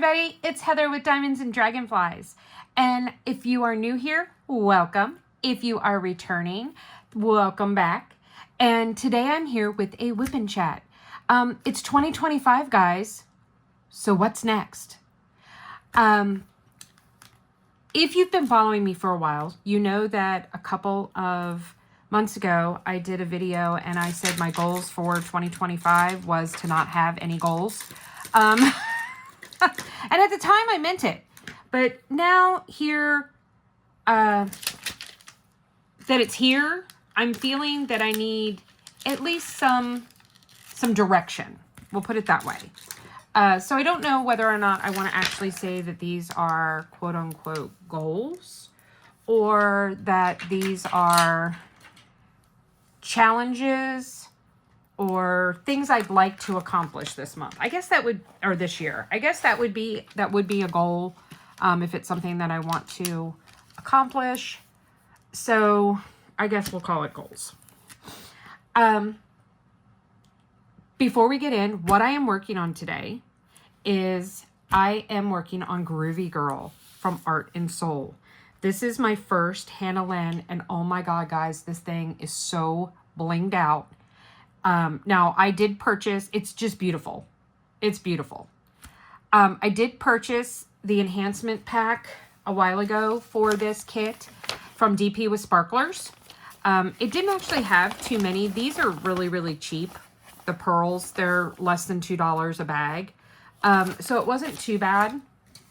everybody, it's Heather with Diamonds and Dragonflies. And if you are new here, welcome. If you are returning, welcome back. And today I'm here with a WIP and chat. It's 2025, guys. So what's next? If you've been following me for a while, you know that a couple of months ago, I did a video and I said my goals for 2025 was to not have any goals. And at the time I meant it, but now here, that it's here, I'm feeling that I need at least some direction. We'll put it that way. So I don't know whether or not I want to actually say that these are quote unquote goals or that these are challenges or things I'd like to accomplish this month. I guess that would, or this year. I guess that would be a goal if it's something that I want to accomplish. So I guess we'll call it goals. Before we get in, what I am working on today is I am working on Groovy Girl from Art and Soul. This is my first Hannah Lynn, and oh my God, guys, this thing is so blinged out. Now I did purchase, it's just beautiful. It's beautiful. I did purchase the enhancement pack a while ago for this kit from DP with Sparklers. It didn't actually have too many. These are really, really cheap. The pearls, they're less than $2 a bag. So it wasn't too bad,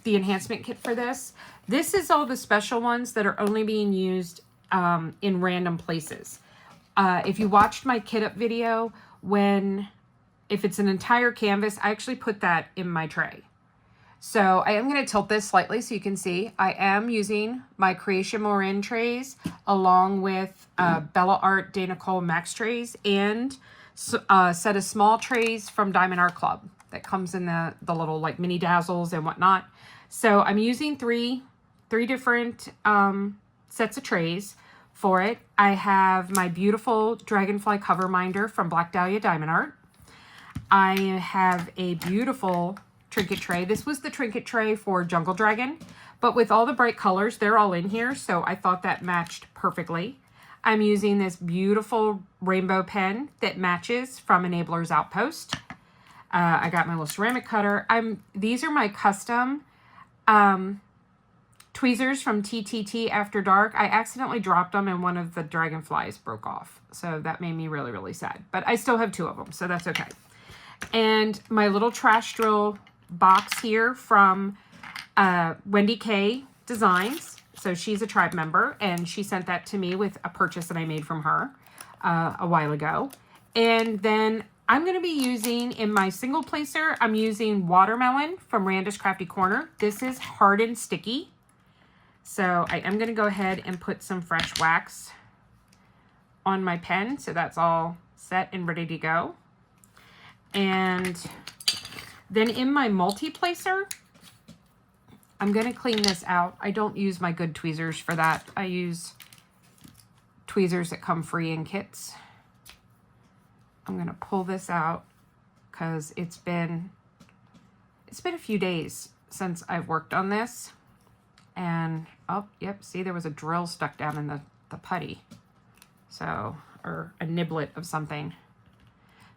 the enhancement kit for this. This is all the special ones that are only being used in random places. If you watched my kit up video, if it's an entire canvas, I actually put that in my tray. So I am going to tilt this slightly so you can see. I am using my Créations Morin trays along with Bella Art de Nicole Max trays and a set of small trays from Diamond Art Club that comes in the little like mini dazzles and whatnot. So I'm using three different sets of trays. For it, I have my beautiful Dragonfly cover minder from Black Dahlia Diamond Art. I have a beautiful trinket tray. This was the trinket tray for Jungle Dragon, but with all the bright colors, they're all in here, so I thought that matched perfectly. I'm using this beautiful rainbow pen that matches from Enabler's Outpost. I got my little ceramic cutter. These are my custom tweezers from TTT After Dark. I accidentally dropped them and one of the dragonflies broke off. So that made me really, really sad. But I still have two of them, so that's okay. And my little trash drill box here from Wendy K Designs. So she's a tribe member, and she sent that to me with a purchase that I made from her a while ago. And then I'm going to be using, in my single placer, I'm using Watermelon from Randa's Crafty Corner. This is hard and sticky. So I am going to go ahead and put some fresh wax on my pen. So that's all set and ready to go. And then in my multi-placer, I'm going to clean this out. I don't use my good tweezers for that. I use tweezers that come free in kits. I'm going to pull this out because it's been a few days since I've worked on this. And, oh, yep, see, there was a drill stuck down in the putty. So, or a niblet of something.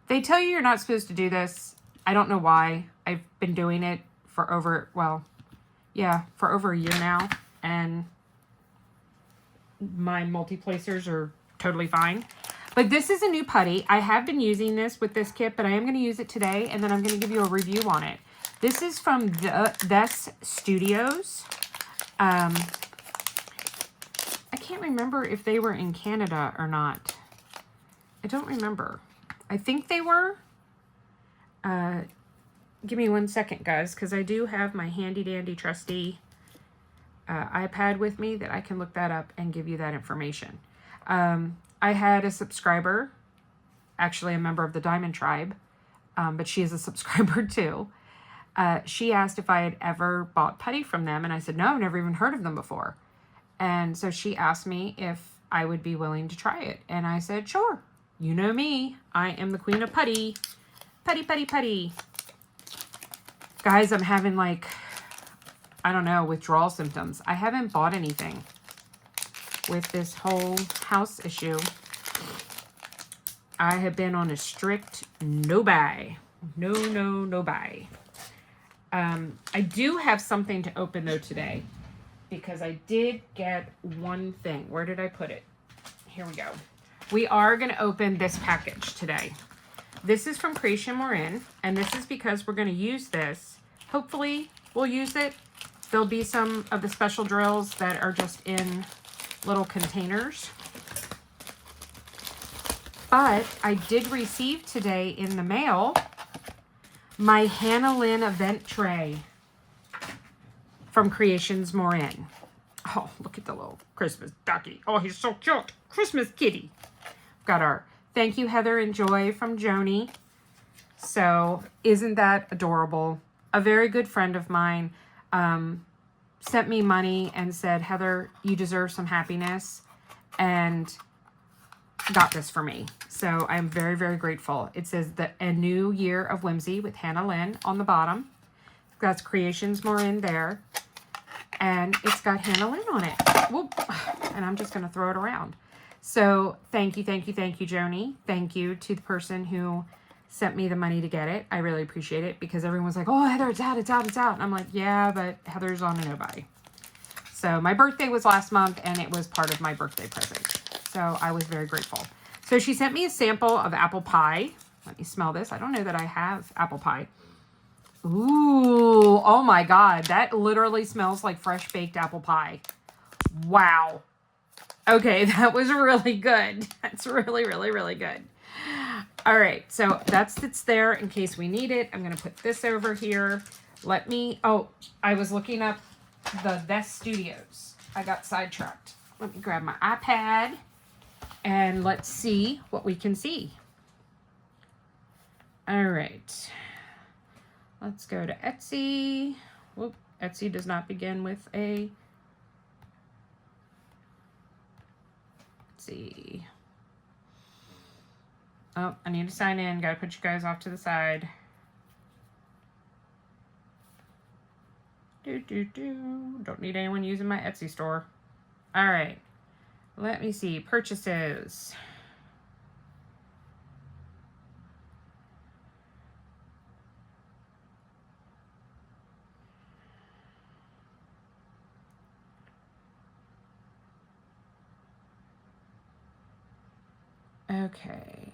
They tell you you're not supposed to do this. I don't know why. I've been doing it for over a year now. And my multi-placers are totally fine. But this is a new putty. I have been using this with this kit, but I am going to use it today. And then I'm going to give you a review on it. This is from the Studios. I can't remember if they were in Canada or not. I don't remember. I think they were. Give me 1 second, guys, because I do have my handy dandy trusty iPad with me that I can look that up and give you that information. I had a subscriber, actually a member of the Diamond Tribe, but she is a subscriber too. She asked if I had ever bought putty from them, and I said, no, I've never even heard of them before. And so she asked me if I would be willing to try it. And I said, sure. You know me. I am the queen of putty. Putty, putty, putty. Guys, I'm having like I don't know, withdrawal symptoms. I haven't bought anything with this whole house issue. I have been on a strict no buy. No buy. I do have something to open though today because I did get one thing. Where did I put it? Here we go. We are going to open this package today. This is from Créations Morin, and this is because we're going to use this. Hopefully we'll use it. There'll be some of the special drills that are just in little containers. But I did receive today in the mail my Hannah Lynn event tray from Créations Morin. Oh, look at the little Christmas ducky. Oh, he's so cute. Christmas kitty. Got our thank you, Heather and Joy from Joni. So isn't that adorable? A very good friend of mine sent me money and said, Heather, you deserve some happiness, and got this for me. So I'm very, very grateful. It says A New Year of Whimsy with Hannah Lynn on the bottom. That's Créations Morin there. And it's got Hannah Lynn on it. Whoop. And I'm just going to throw it around. So thank you, Joni. Thank you to the person who sent me the money to get it. I really appreciate it because everyone was like, oh, Heather, it's out. And I'm like, yeah, but Heather's on a no-buy. So my birthday was last month, and it was part of my birthday present. So I was very grateful. So she sent me a sample of apple pie. Let me smell this. I don't know that I have apple pie. Ooh, oh my God. That literally smells like fresh baked apple pie. Wow. Okay, that was really good. That's really, really, really good. All right, so it's there in case we need it. I'm going to put this over here. I was looking up the Best Studios. I got sidetracked. Let me grab my iPad and let's see what we can see. All right. Let's go to Etsy. Whoop, Etsy does not begin with a... Let's see. Oh, I need to sign in. Got to put you guys off to the side. Don't need anyone using my Etsy store. All right. Let me see. Purchases. Okay.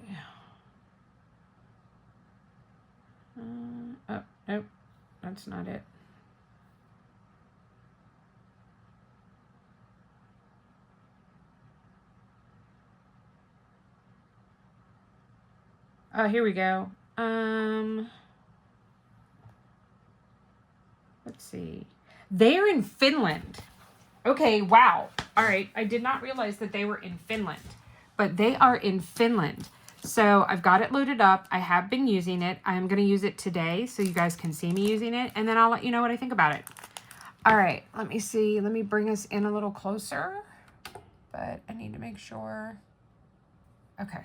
Oh, nope. That's not it. Oh, here we go. Let's see. They're in Finland. Okay, wow. All right. I did not realize that they were in Finland, but they are in Finland. So I've got it loaded up. I have been using it. I'm going to use it today so you guys can see me using it, and then I'll let you know what I think about it. All right. Let me see. Let me bring us in a little closer, but I need to make sure. Okay.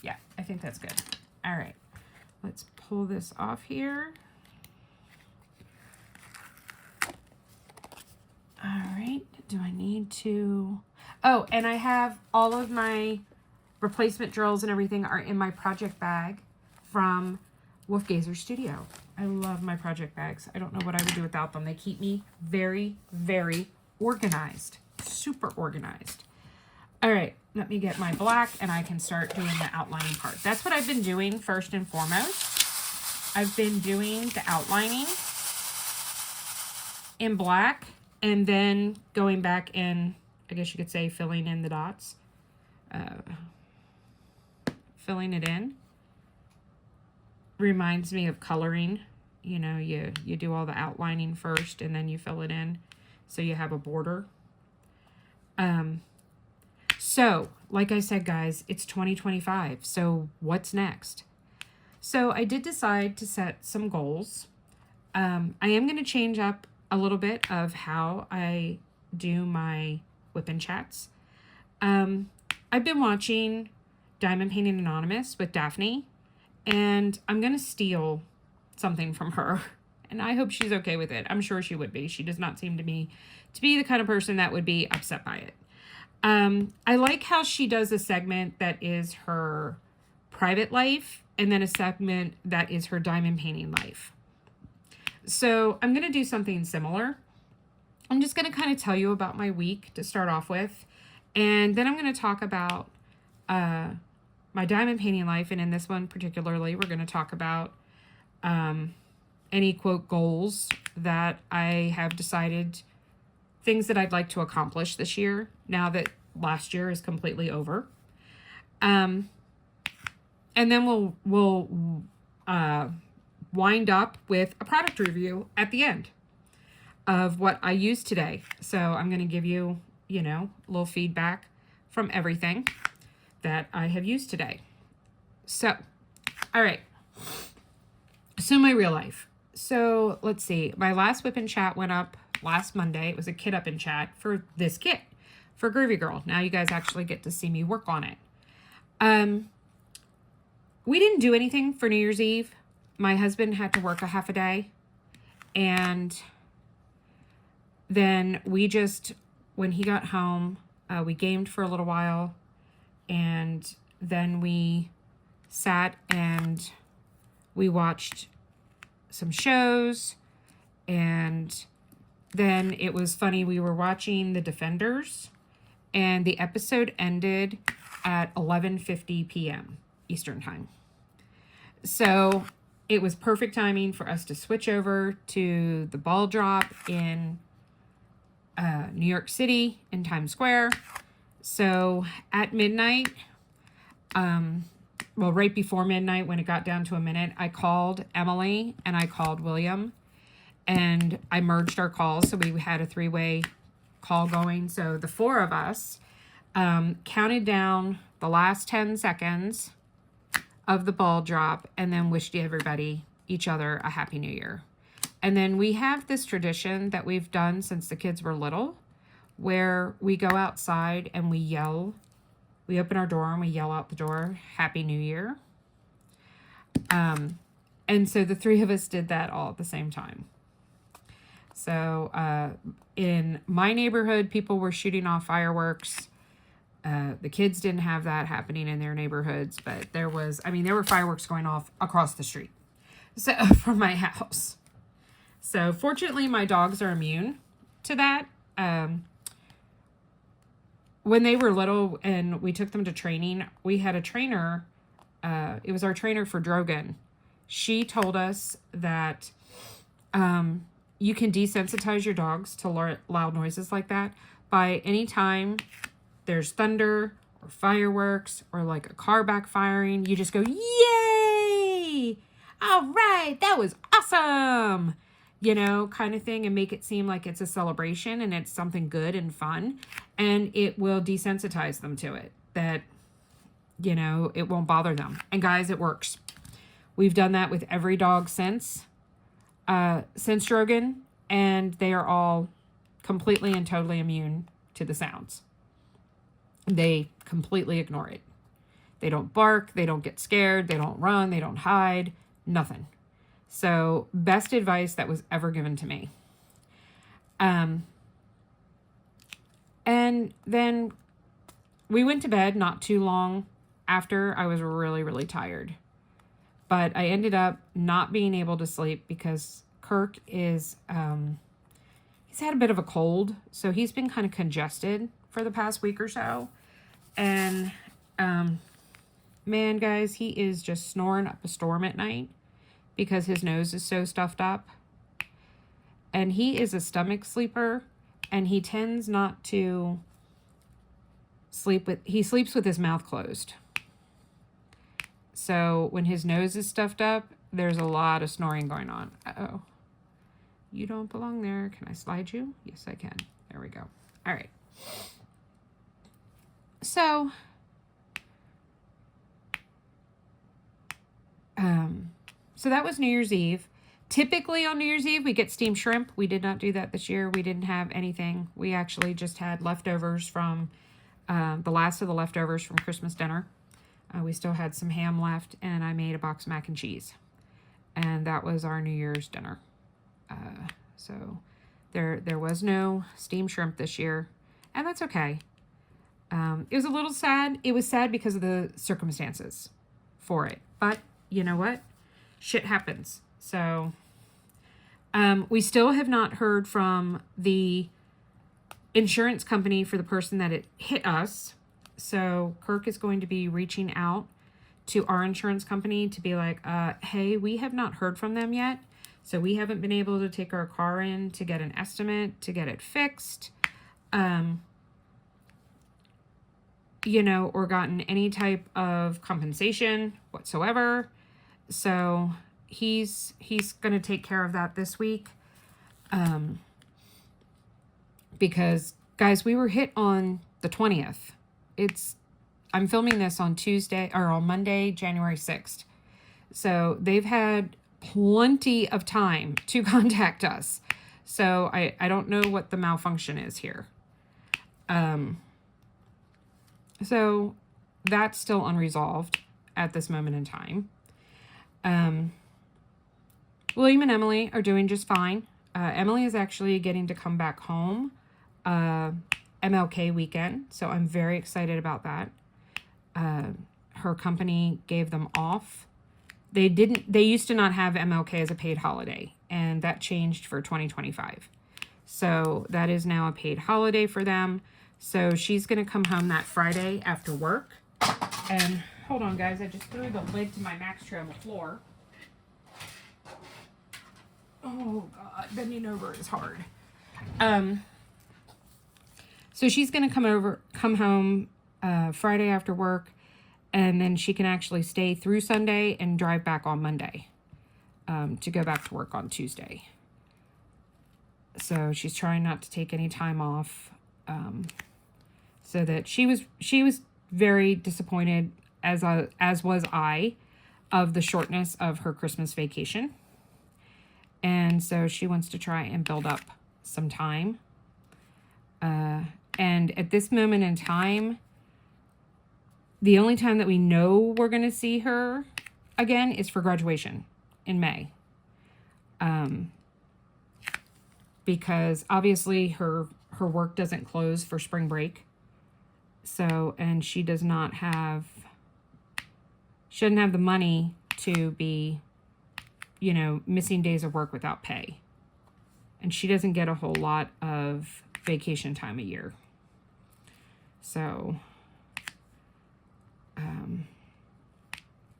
Yeah, I think that's good. All right. Let's pull this off here. All right. Do I need to... Oh, and I have all of my replacement drills and everything are in my project bag from Wolfgazer Studio. I love my project bags. I don't know what I would do without them. They keep me very, very organized. Super organized. All right. Let me get my black and I can start doing the outlining part. That's what I've been doing first and foremost. I've been doing the outlining in black and then going back and, I guess you could say, filling in the dots. Filling it in reminds me of coloring. You know, you do all the outlining first and then you fill it in so you have a border. So, like I said, guys, it's 2025. So what's next? So I did decide to set some goals. I am going to change up a little bit of how I do my WIP and chats. I've been watching Diamond Painting Anonymous with Daphne, and I'm going to steal something from her And I hope she's okay with it. I'm sure she would be. She does not seem to me to be the kind of person that would be upset by it. I like how she does a segment that is her private life and then a segment that is her diamond painting life. So I'm going to do something similar. I'm just going to kind of tell you about my week to start off with. And then I'm going to talk about my diamond painting life. And in this one particularly, we're going to talk about any quote goals that I have decided, things that I'd like to accomplish this year now that last year is completely over. And then we'll wind up with a product review at the end of what I used today. So I'm going to give you, you know, a little feedback from everything that I have used today. So, all right. So my real life. So let's see. My last WIP and chat went up last Monday. It was a kit up in chat for this kit for Groovy Girl. Now you guys actually get to see me work on it. We didn't do anything for New Year's Eve. My husband had to work a half a day. And then we just, when he got home, we gamed for a little while. And then we sat and we watched some shows. And then it was funny. We were watching The Defenders. And the episode ended at 11:50 p.m. Eastern Time. So it was perfect timing for us to switch over to the ball drop in New York City in Times Square. So at midnight, well, right before midnight, when it got down to a minute, I called Emily and I called William and I merged our calls. So we had a three-way call going. So the four of us counted down the last 10 seconds of the ball drop and then wished each other a happy new year. And then we have this tradition that we've done since the kids were little, where we go outside and we yell. We open our door and we yell out the door, Happy New Year. And so the three of us did that all at the same time. So in my neighborhood, people were shooting off fireworks. The kids didn't have that happening in their neighborhoods, but there were fireworks going off across the street, so from my house. So fortunately, my dogs are immune to that. When they were little and we took them to training, we had a trainer. It was our trainer for Drogon. She told us that you can desensitize your dogs to loud noises like that by any time there's thunder or fireworks or like a car backfiring, you just go, yay! All right, that was awesome! You know, kind of thing, and make it seem like it's a celebration and it's something good and fun. And it will desensitize them to it. That, you know, it won't bother them. And guys, it works. We've done that with every dog since Drogon, and they are all completely and totally immune to the sounds. They completely ignore it. They don't bark, they don't get scared, they don't run, they don't hide, nothing. So, best advice that was ever given to me. And then we went to bed not too long after. I was really, really tired. But I ended up not being able to sleep because Kirk is, he's had a bit of a cold. So he's been kind of congested for the past week or so. And, man, guys, he is just snoring up a storm at night because his nose is so stuffed up. And he is a stomach sleeper, and he tends not to he sleeps with his mouth closed. So when his nose is stuffed up, there's a lot of snoring going on. Uh-oh. You don't belong there. Can I slide you? Yes, I can. There we go. All right. So, so that was New Year's Eve. Typically on New Year's Eve, we get steamed shrimp. We did not do that this year. We didn't have anything. We actually just had leftovers from, the last of the leftovers from Christmas dinner. We still had some ham left, and I made a box of mac and cheese. And that was our New Year's dinner. So there was no steamed shrimp this year, and that's okay. It was a little sad. It was sad because of the circumstances for it. But you know what? Shit happens. So we still have not heard from the insurance company for the person that it hit us. So Kirk is going to be reaching out to our insurance company to be like, hey, we have not heard from them yet. So we haven't been able to take our car in to get an estimate, to get it fixed, you know, or gotten any type of compensation whatsoever. So he's going to take care of that this week. Because guys, we were hit on the 20th. I'm filming this on Tuesday or on Monday, January 6th. So they've had plenty of time to contact us. So I don't know what the malfunction is here. So that's still unresolved at this moment in time. William and Emily are doing just fine. Emily is actually getting to come back home MLK weekend, so I'm very excited about that. Her company gave them off. They used to not have MLK as a paid holiday, and that changed for 2025. So that is now a paid holiday for them. So she's going to come home that Friday after work. And hold on, guys, I just threw the lid to my Max tray on the floor. Oh, God, bending over is hard. So she's going to come home Friday after work, and then she can actually stay through Sunday and drive back on Monday to go back to work on Tuesday. So she's trying not to take any time off. So that she was very disappointed, as was I, of the shortness of her Christmas vacation. And so she wants to try and build up some time. And at this moment in time, the only time that we know we're going to see her again is for graduation in May. Because obviously her work doesn't close for spring break. So, and she doesn't have the money to be, you know, missing days of work without pay. And she doesn't get a whole lot of vacation time a year. So,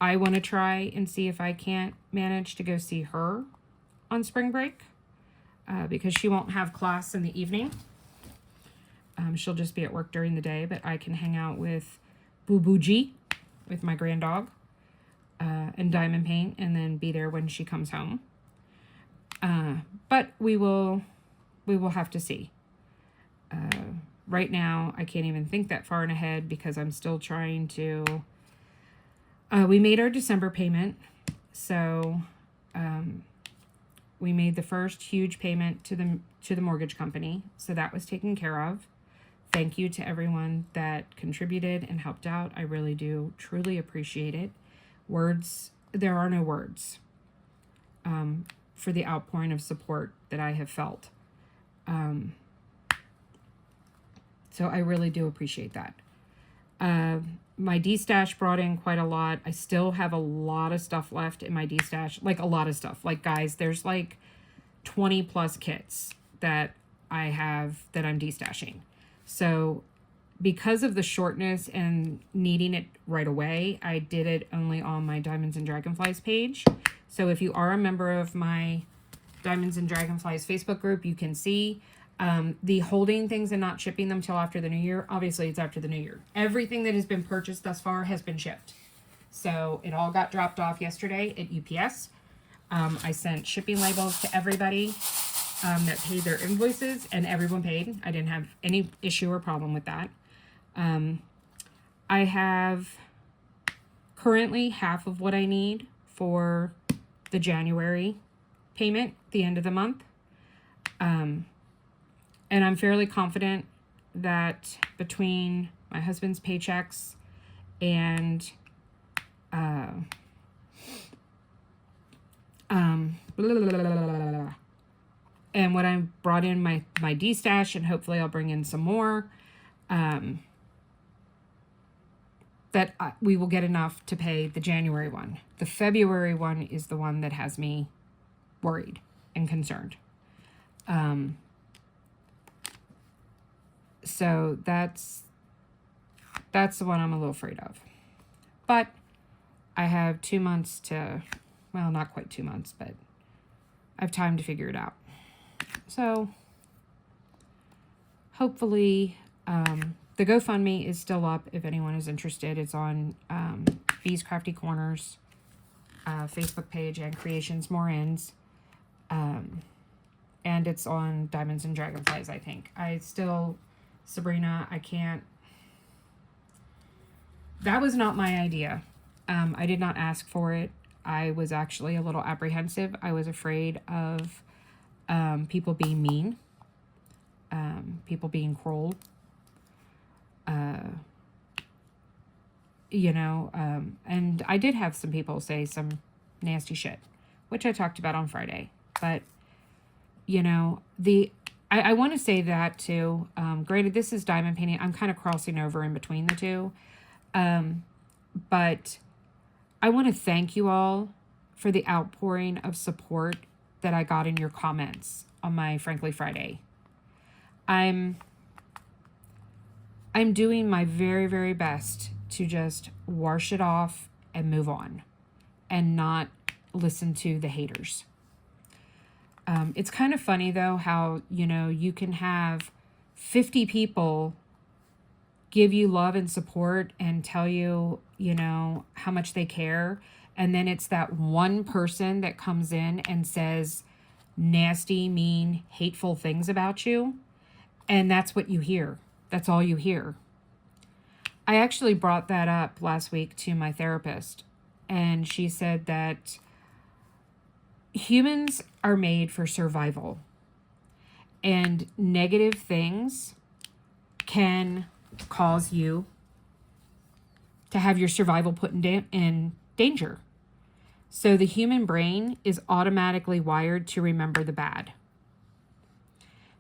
I want to try and see if I can't manage to go see her on spring break, because she won't have class in the evening. She'll just be at work during the day, but I can hang out with Boo Boo G, with my grand dog, and diamond paint, and then be there when she comes home. But we will have to see. Right now, I can't even think that far ahead because I'm still trying to... we made our December payment, so we made the first huge payment to the mortgage company, so that was taken care of. Thank you to everyone that contributed and helped out. I really do truly appreciate it. There are no words for the outpouring of support that I have felt. So I really do appreciate that. My D-stash brought in quite a lot. I still have a lot of stuff left in my D-stash, like a lot of stuff. Like, guys, there's like 20 plus kits that I have that I'm D-stashing. So because of the shortness and needing it right away, I did it only on my Diamonds and Dragonflies page. So if you are a member of my Diamonds and Dragonflies Facebook group, you can see the holding things and not shipping them till after the new year. Obviously, it's after the new year. Everything that has been purchased thus far has been shipped. So it all got dropped off yesterday at UPS. I sent shipping labels to everybody that paid their invoices, and everyone paid. I didn't have any issue or problem with that. I have currently half of what I need for the January payment, the end of the month. And I'm fairly confident that between my husband's paychecks and and what I brought in my D-stash, and hopefully I'll bring in some more, that we will get enough to pay the January one. The February one is the one that has me worried and concerned. So that's the one I'm a little afraid of. But I have 2 months to, well, not quite 2 months, but I have time to figure it out. So hopefully, the GoFundMe is still up if anyone is interested. It's on Bees Crafty Corners Facebook page and Creations Morin's. And it's on Diamonds and Dragonflies, I think. Sabrina, I can't. That was not my idea. I did not ask for it. I was actually a little apprehensive. I was afraid of people being mean, people being cruel, and I did have some people say some nasty shit, which I talked about on Friday. But, I want to say that too. Granted, this is diamond painting. I'm kind of crossing over in between the two. But I want to thank you all for the outpouring of support that I got in your comments on my Frankly Friday. I'm doing my very, very best to just wash it off and move on and not listen to the haters. It's kind of funny though how, you can have 50 people give you love and support and tell you, how much they care. And then it's that one person that comes in and says nasty, mean, hateful things about you. And that's what you hear. That's all you hear. I actually brought that up last week to my therapist, and she said that humans are made for survival, and negative things can cause you to have your survival put in danger. So the human brain is automatically wired to remember the bad.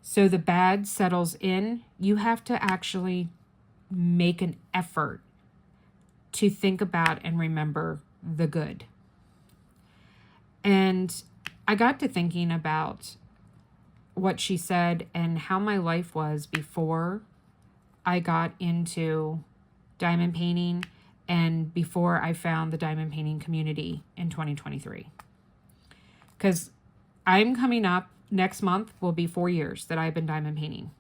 So the bad settles in. You have to actually make an effort to think about and remember the good. And I got to thinking about what she said and how my life was before I got into diamond painting and before I found the diamond painting community in 2023. Because I'm coming up, next month will be 4 years that I've been diamond painting.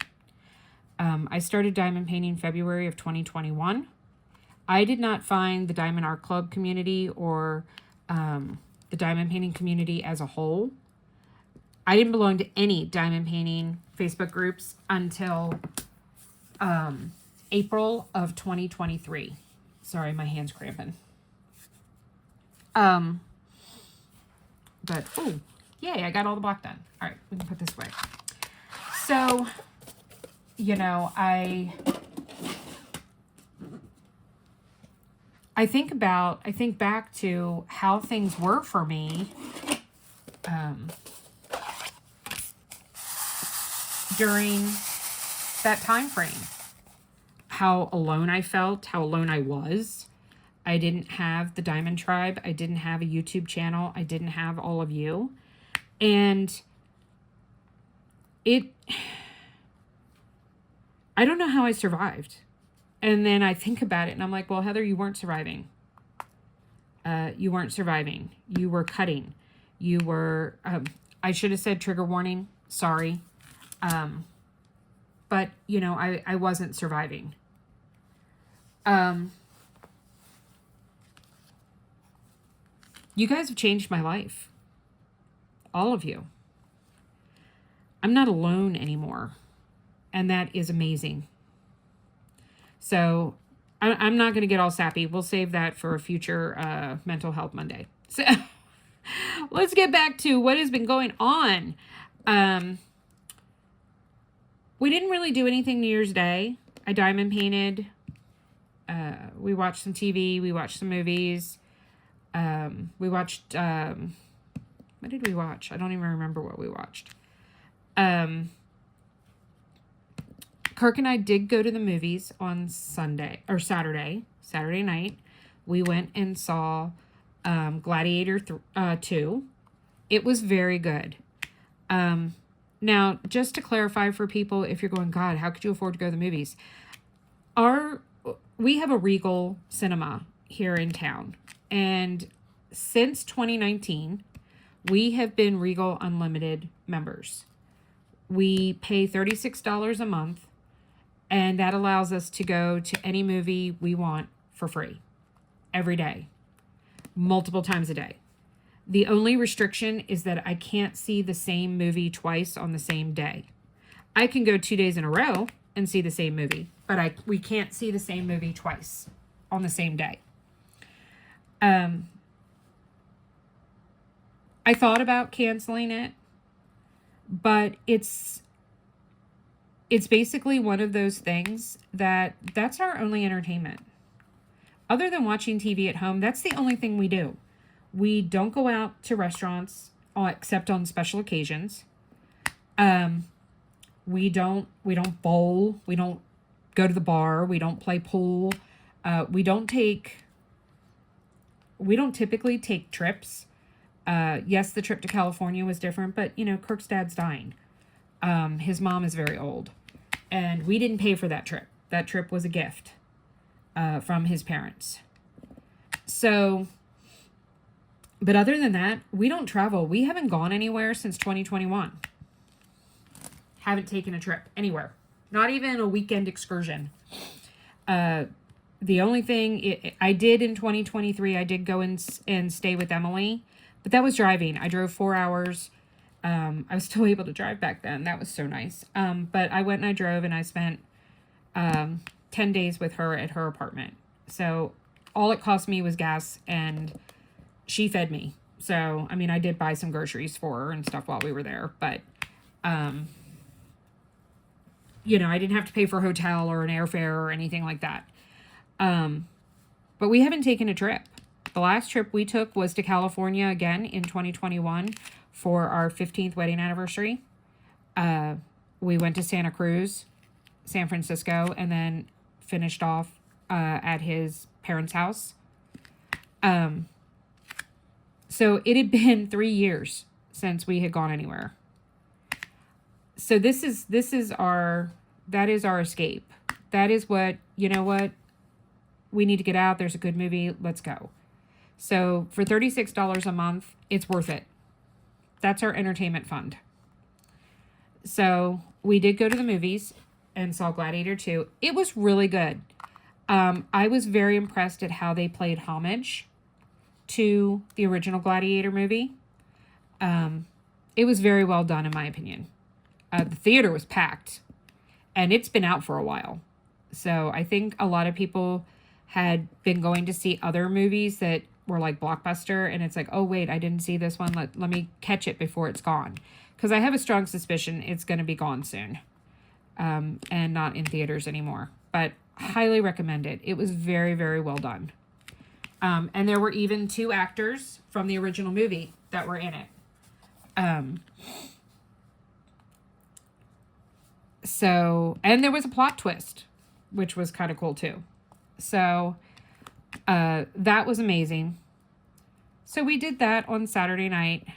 I started diamond painting February of 2021. I did not find the Diamond Art Club community or the diamond painting community as a whole. I didn't belong to any diamond painting Facebook groups until April of 2023. Sorry, my hand's cramping. But, oh, yay, I got all the block done. All right, we can put this away. So, I think back to how things were for me during that time frame. How alone I felt, how alone I was. I didn't have the Diamond Tribe. I didn't have a YouTube channel. I didn't have all of you. And I don't know how I survived. And then I think about it and I'm like, well, Heather, you weren't surviving. You weren't surviving. You were cutting. You were, I should have said trigger warning. Sorry. But, I wasn't surviving. You guys have changed my life. All of you. I'm not alone anymore. And that is amazing. So I'm not going to get all sappy. We'll save that for a future Mental Health Monday. So let's get back to what has been going on. We didn't really do anything New Year's Day. I diamond painted. We watched some TV. We watched some movies. We watched... what did we watch? I don't even remember what we watched. Kirk and I did go to the movies on Saturday night. We went and saw Gladiator 2. It was very good. Now, just to clarify for people, if you're going, God, how could you afford to go to the movies? We have a Regal cinema here in town. And since 2019, we have been Regal Unlimited members. We pay $36 a month, and that allows us to go to any movie we want for free every day, multiple times a day. The only restriction is that I can't see the same movie twice on the same day. I can go 2 days in a row and see the same movie, but we can't see the same movie twice on the same day. I thought about canceling it, but it's basically one of those things that's our only entertainment. Other than watching TV at home, that's the only thing we do. We don't go out to restaurants except on special occasions. We don't bowl. We don't go to the bar. We don't play pool. We don't typically take trips. Yes, the trip to California was different, but Kirk's dad's dying. His mom is very old, and we didn't pay for that trip. That trip was a gift from his parents. So, but other than that, we don't travel. We haven't gone anywhere since 2021. Haven't taken a trip anywhere. Not even a weekend excursion. The only thing I did in 2023, I did go and stay with Emily, but that was driving. I drove 4 hours. I was still able to drive back then. That was so nice. But I went and I drove and I spent 10 days with her at her apartment. So all it cost me was gas, and she fed me. So, I mean, I did buy some groceries for her and stuff while we were there, but, I didn't have to pay for a hotel or an airfare or anything like that. But we haven't taken a trip. The last trip we took was to California again in 2021 for our 15th wedding anniversary. We went to Santa Cruz, San Francisco, and then finished off at his parents' house. So it had been 3 years since we had gone anywhere. So that is our escape. That is what, we need to get out. There's a good movie. Let's go. So for $36 a month, it's worth it. That's our entertainment fund. So we did go to the movies and saw Gladiator 2. It was really good. I was very impressed at how they played homage to the original Gladiator movie. It was very well done, in my opinion. The theater was packed, and it's been out for a while. So I think a lot of people had been going to see other movies that were like blockbuster, and it's like, oh wait, I didn't see this one. Let me catch it before it's gone, because I have a strong suspicion it's going to be gone soon, and not in theaters anymore. But highly recommend it. It was very, very well done. And there were even 2 actors from the original movie that were in it. And there was a plot twist, which was kind of cool too. So, that was amazing. So we did that on Saturday night.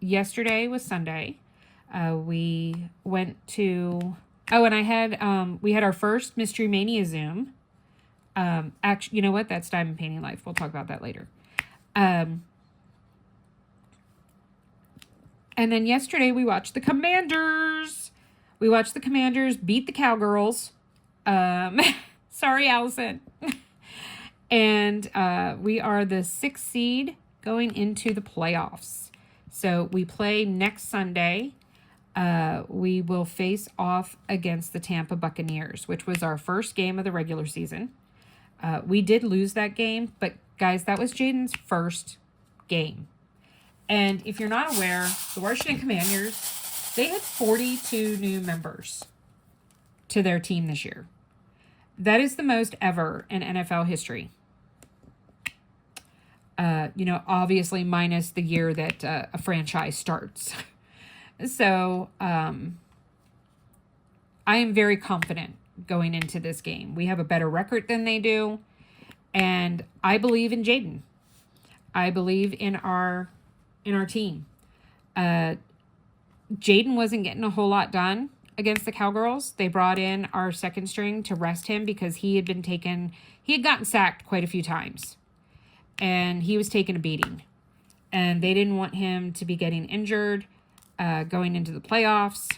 Yesterday was Sunday. We went to, and we had our first Mystery Mania Zoom. Actually, you know what? That's Diamond Painting Life. We'll talk about that later. And then yesterday we watched the Commanders. We watched the Commanders beat the Cowgirls. Sorry, Allison. And we are the 6th seed going into the playoffs. So we play next Sunday. We will face off against the Tampa Buccaneers, which was our first game of the regular season. We did lose that game, but guys, that was Jaden's first game. And if you're not aware, the Washington Commanders, they had 42 new members to their team this year. That is the most ever in NFL history. Obviously minus the year that a franchise starts. So I am very confident going into this game. We have a better record than they do. And I believe in Jaden. I believe in our team. Jaden wasn't getting a whole lot done against the Cowgirls. They brought in our second string to rest him because he had gotten sacked quite a few times. And he was taking a beating. And they didn't want him to be getting injured going into the playoffs.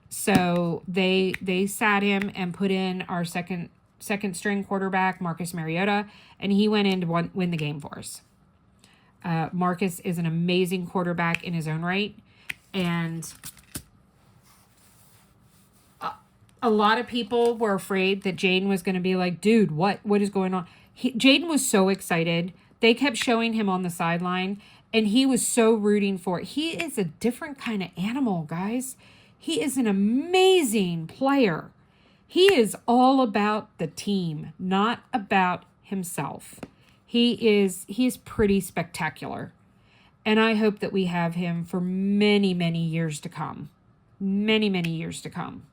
So they sat him and put in our second string quarterback, Marcus Mariota, and he went in to win the game for us. Marcus is an amazing quarterback in his own right. And a lot of people were afraid that Jaden was going to be like, dude, what is going on? Jaden was so excited. They kept showing him on the sideline, and he was so rooting for it. He is a different kind of animal, guys. He is an amazing player. He is all about the team, not about himself. He is pretty spectacular. And I hope that we have him for many, many years to come. Many, many years to come.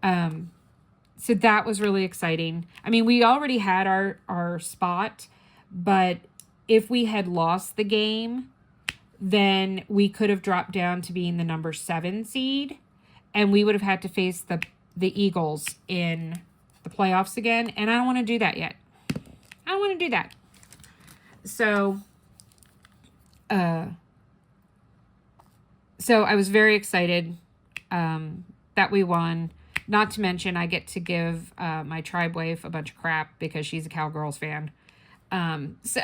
So that was really exciting. I mean, we already had our spot, but if we had lost the game, then we could have dropped down to being the number 7 seed, and we would have had to face the Eagles in the playoffs again, and I don't want to do that yet. I don't want to do that. So I was very excited that we won. Not to mention, I get to give my tribe wife a bunch of crap because she's a Cowgirls fan. So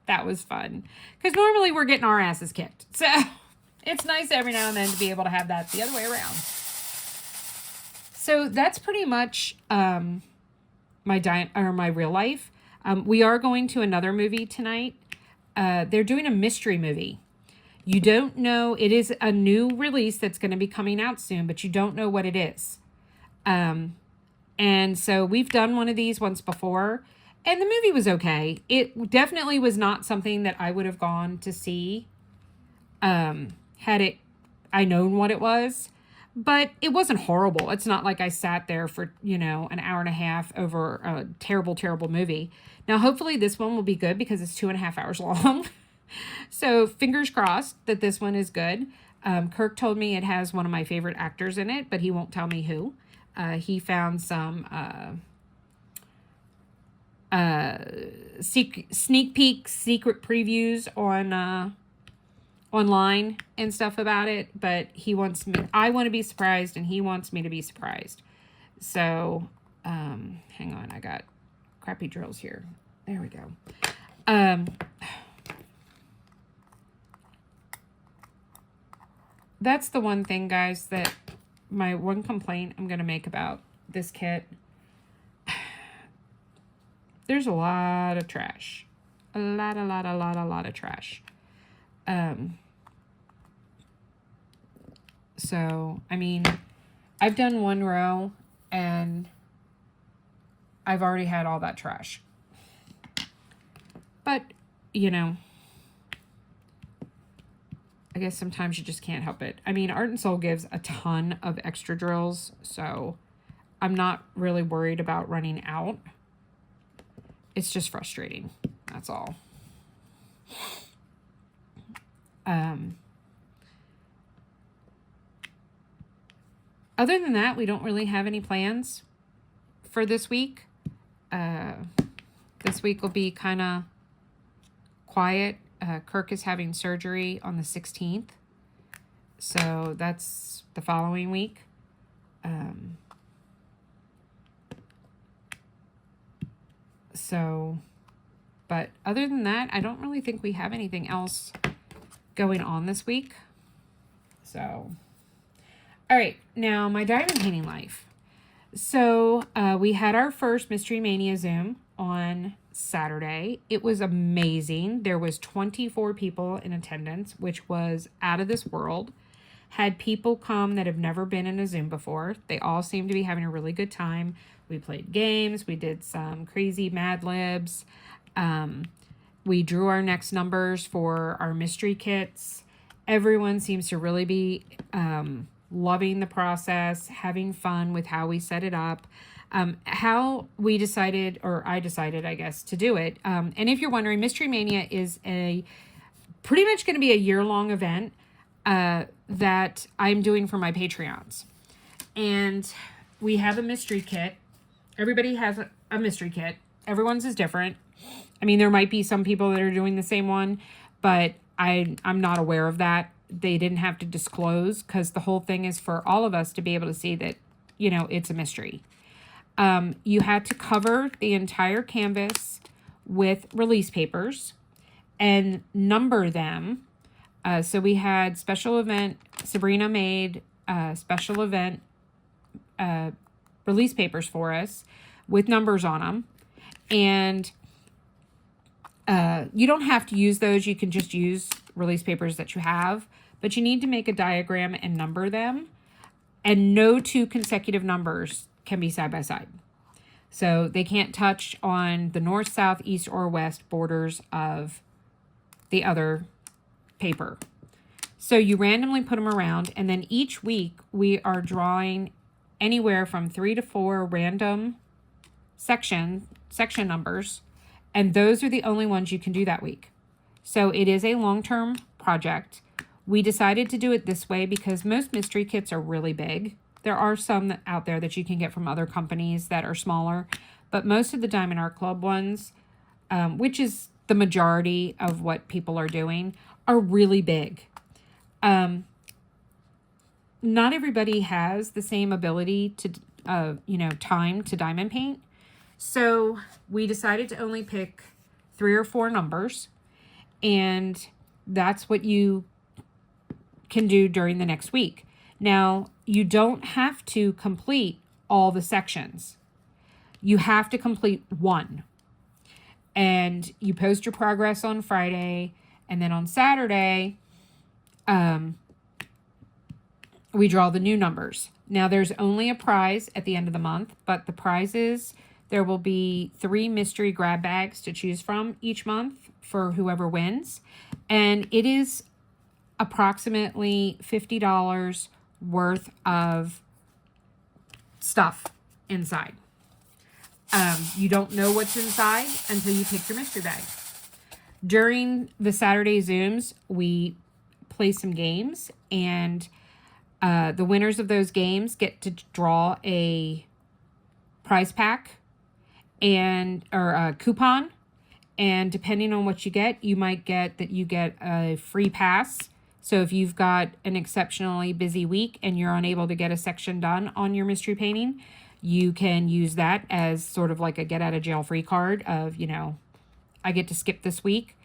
that was fun. Because normally we're getting our asses kicked. So it's nice every now and then to be able to have that the other way around. So that's pretty much my real life. We are going to another movie tonight. They're doing a mystery movie. You don't know. It is a new release that's going to be coming out soon, but you don't know what it is. And so we've done one of these once before, and the movie was okay. It definitely was not something that I would have gone to see had I known what it was. But it wasn't horrible. It's not like I sat there for, an hour and a half over a terrible, terrible movie. Now, hopefully this one will be good because it's 2.5 hours long. So fingers crossed that this one is good. Kirk told me it has one of my favorite actors in it, but he won't tell me who. He found some sneak peek, secret previews on online and stuff about it, but I want to be surprised and he wants me to be surprised. So, hang on, I got crappy drills here. There we go. That's the one thing, guys, that my one complaint I'm going to make about this kit. There's a lot of trash. A lot of trash. So, I mean, I've done one row and I've already had all that trash. But, I guess sometimes you just can't help it. I mean, Art and Soul gives a ton of extra drills, so I'm not really worried about running out. It's just frustrating. That's all. Other than that, we don't really have any plans for this week. This week will be kind of quiet. Kirk is having surgery on the 16th. So that's the following week. But other than that, I don't really think we have anything else going on this week. So, all right, now my diamond painting life. So we had our first Mystery Mania Zoom on Saturday. It was amazing. There was 24 people in attendance, which was out of this world. Had people come that have never been in a Zoom before. They all seemed to be having a really good time. We played games. We did some crazy Mad Libs. We drew our next numbers for our mystery kits. Everyone seems to really be loving the process, having fun with how we set it up. How we decided, or I decided, I guess, to do it. And if you're wondering, Mystery Mania is pretty much going to be a year-long event that I'm doing for my Patreons. And we have a mystery kit. Everybody has a mystery kit. Everyone's is different. I mean, there might be some people that are doing the same one, but I'm not aware of that. They didn't have to disclose because the whole thing is for all of us to be able to see that, you know, it's a mystery. You had to cover the entire canvas with release papers and number them. So we had special event, Sabrina made special event release papers for us with numbers on them. And you don't have to use those. You can just use release papers that you have, but you need to make a diagram and number them. And no two consecutive numbers can be side by side. So they can't touch on the north, south, east, or west borders of the other paper. So you randomly put them around, and then each week we are drawing anywhere from 3 to 4 random section numbers, and those are the only ones you can do that week. So it is a long-term project. We decided to do it this way because most mystery kits are really big. There are some out there that you can get from other companies that are smaller, but most of the Diamond Art Club ones, which is the majority of what people are doing, are really big. Not everybody has the same ability to, time to diamond paint. So we decided to only pick 3 or 4 numbers, and that's what you can do during the next week. Now, you don't have to complete all the sections. You have to complete 1. And you post your progress on Friday, and then on Saturday, we draw the new numbers. Now, there's only a prize at the end of the month, but the prizes, there will be 3 mystery grab bags to choose from each month for whoever wins. And it is approximately $50 worth of stuff inside. You don't know what's inside until you pick your mystery bag. During the Saturday Zooms, we play some games, and the winners of those games get to draw a prize pack or a coupon. And depending on what you get, you might get that you get a free pass. So if you've got an exceptionally busy week and you're unable to get a section done on your mystery painting, you can use that as sort of like a get out of jail free card of, I get to skip this week.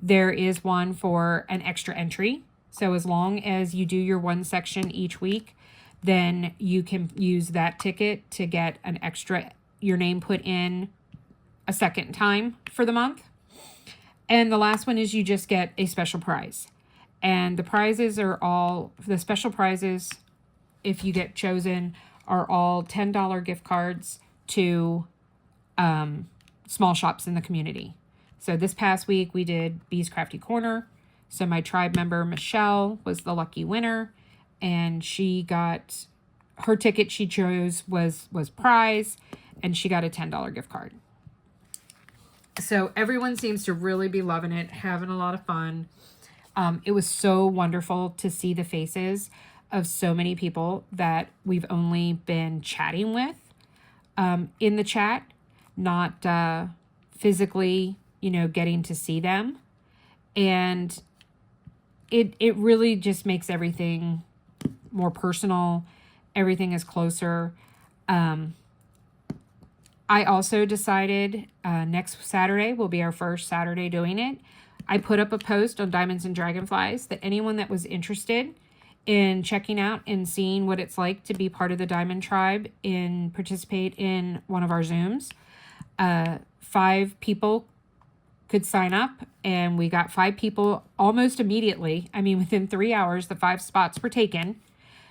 There is one for an extra entry. So as long as you do your 1 section each week, then you can use that ticket to get an extra, your name put in a second time for the month. And the last one is you just get a special prize. And the prizes are all, the special prizes, if you get chosen, are all $10 gift cards to small shops in the community. So this past week we did Bee's Crafty Corner. So my tribe member, Michelle, was the lucky winner. And she got, her ticket she chose was prize, and she got a $10 gift card. So everyone seems to really be loving it, having a lot of fun. It was so wonderful to see the faces of so many people that we've only been chatting with in the chat, not physically, getting to see them. And it really just makes everything more personal. Everything is closer. I also decided next Saturday will be our first Saturday doing it. I put up a post on Diamonds and Dragonflies that anyone that was interested in checking out and seeing what it's like to be part of the Diamond Tribe and participate in one of our Zooms. 5 people could sign up, and we got 5 people almost immediately. I mean, within 3 hours, the 5 spots were taken.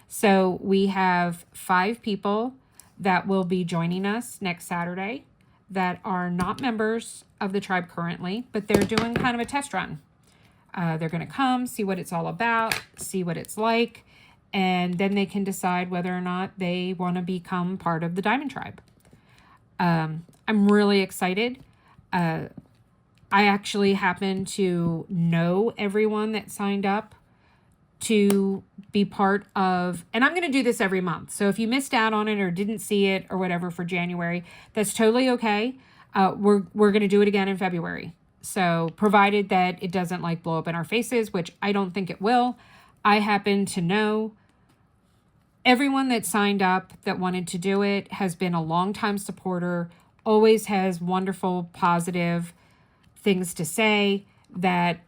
So we have 5 people that will be joining us next Saturday that are not members of the tribe currently, but they're doing kind of a test run. They're going to come, see what it's all about, see what it's like, and then they can decide whether or not they want to become part of the Diamond Tribe. I'm really excited. I actually happen to know everyone that signed up to be part of, and I'm going to do this every month. So if you missed out on it or didn't see it or whatever for January, that's totally okay. We're going to do it again in February. So provided that it doesn't like blow up in our faces, which I don't think it will. I happen to know everyone that signed up that wanted to do it has been a longtime supporter, always has wonderful, positive things to say, that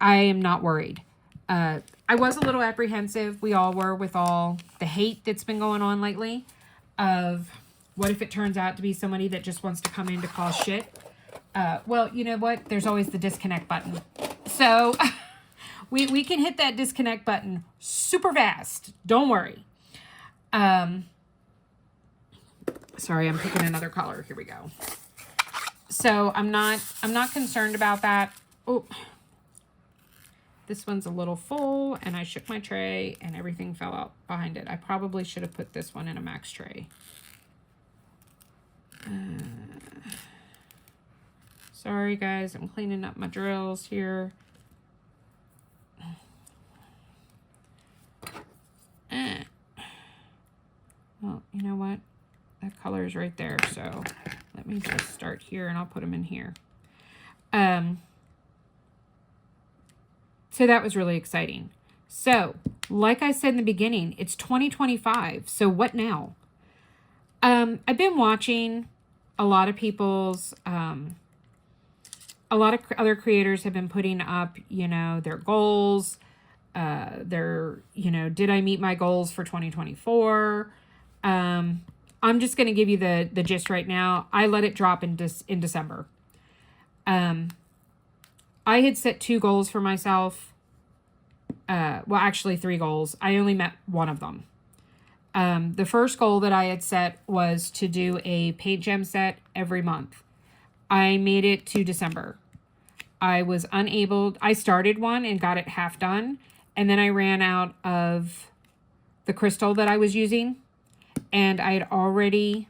I am not worried. I was a little apprehensive. We all were, with all the hate that's been going on lately, of what if it turns out to be somebody that just wants to come in to cause shit. Well, you know what? There's always the disconnect button. So we can hit that disconnect button super fast. Don't worry. Sorry, I'm picking another color. Here we go. So I'm not concerned about that. Oh, this one's a little full, and I shook my tray and everything fell out behind it. I probably should have put this one in a max tray. Sorry guys, I'm cleaning up my drills here. Well, you know what? That color is right there, so let me just start here and I'll put them in here. So that was really exciting. So, like I said in the beginning, it's 2025. So what now? I've been watching a lot of people's, a lot of other creators have been putting up, you know, their goals, their, you know, did I meet my goals for 2024? I'm just going to give you the gist right now. I let it drop in December. I had set 2 goals for myself. Well, actually 3 goals. I only met one of them. The first goal that I had set was to do a paint gem set every month. I made it to December. I was unable, I started one and got it half done. And then I ran out of the crystal that I was using. And I had already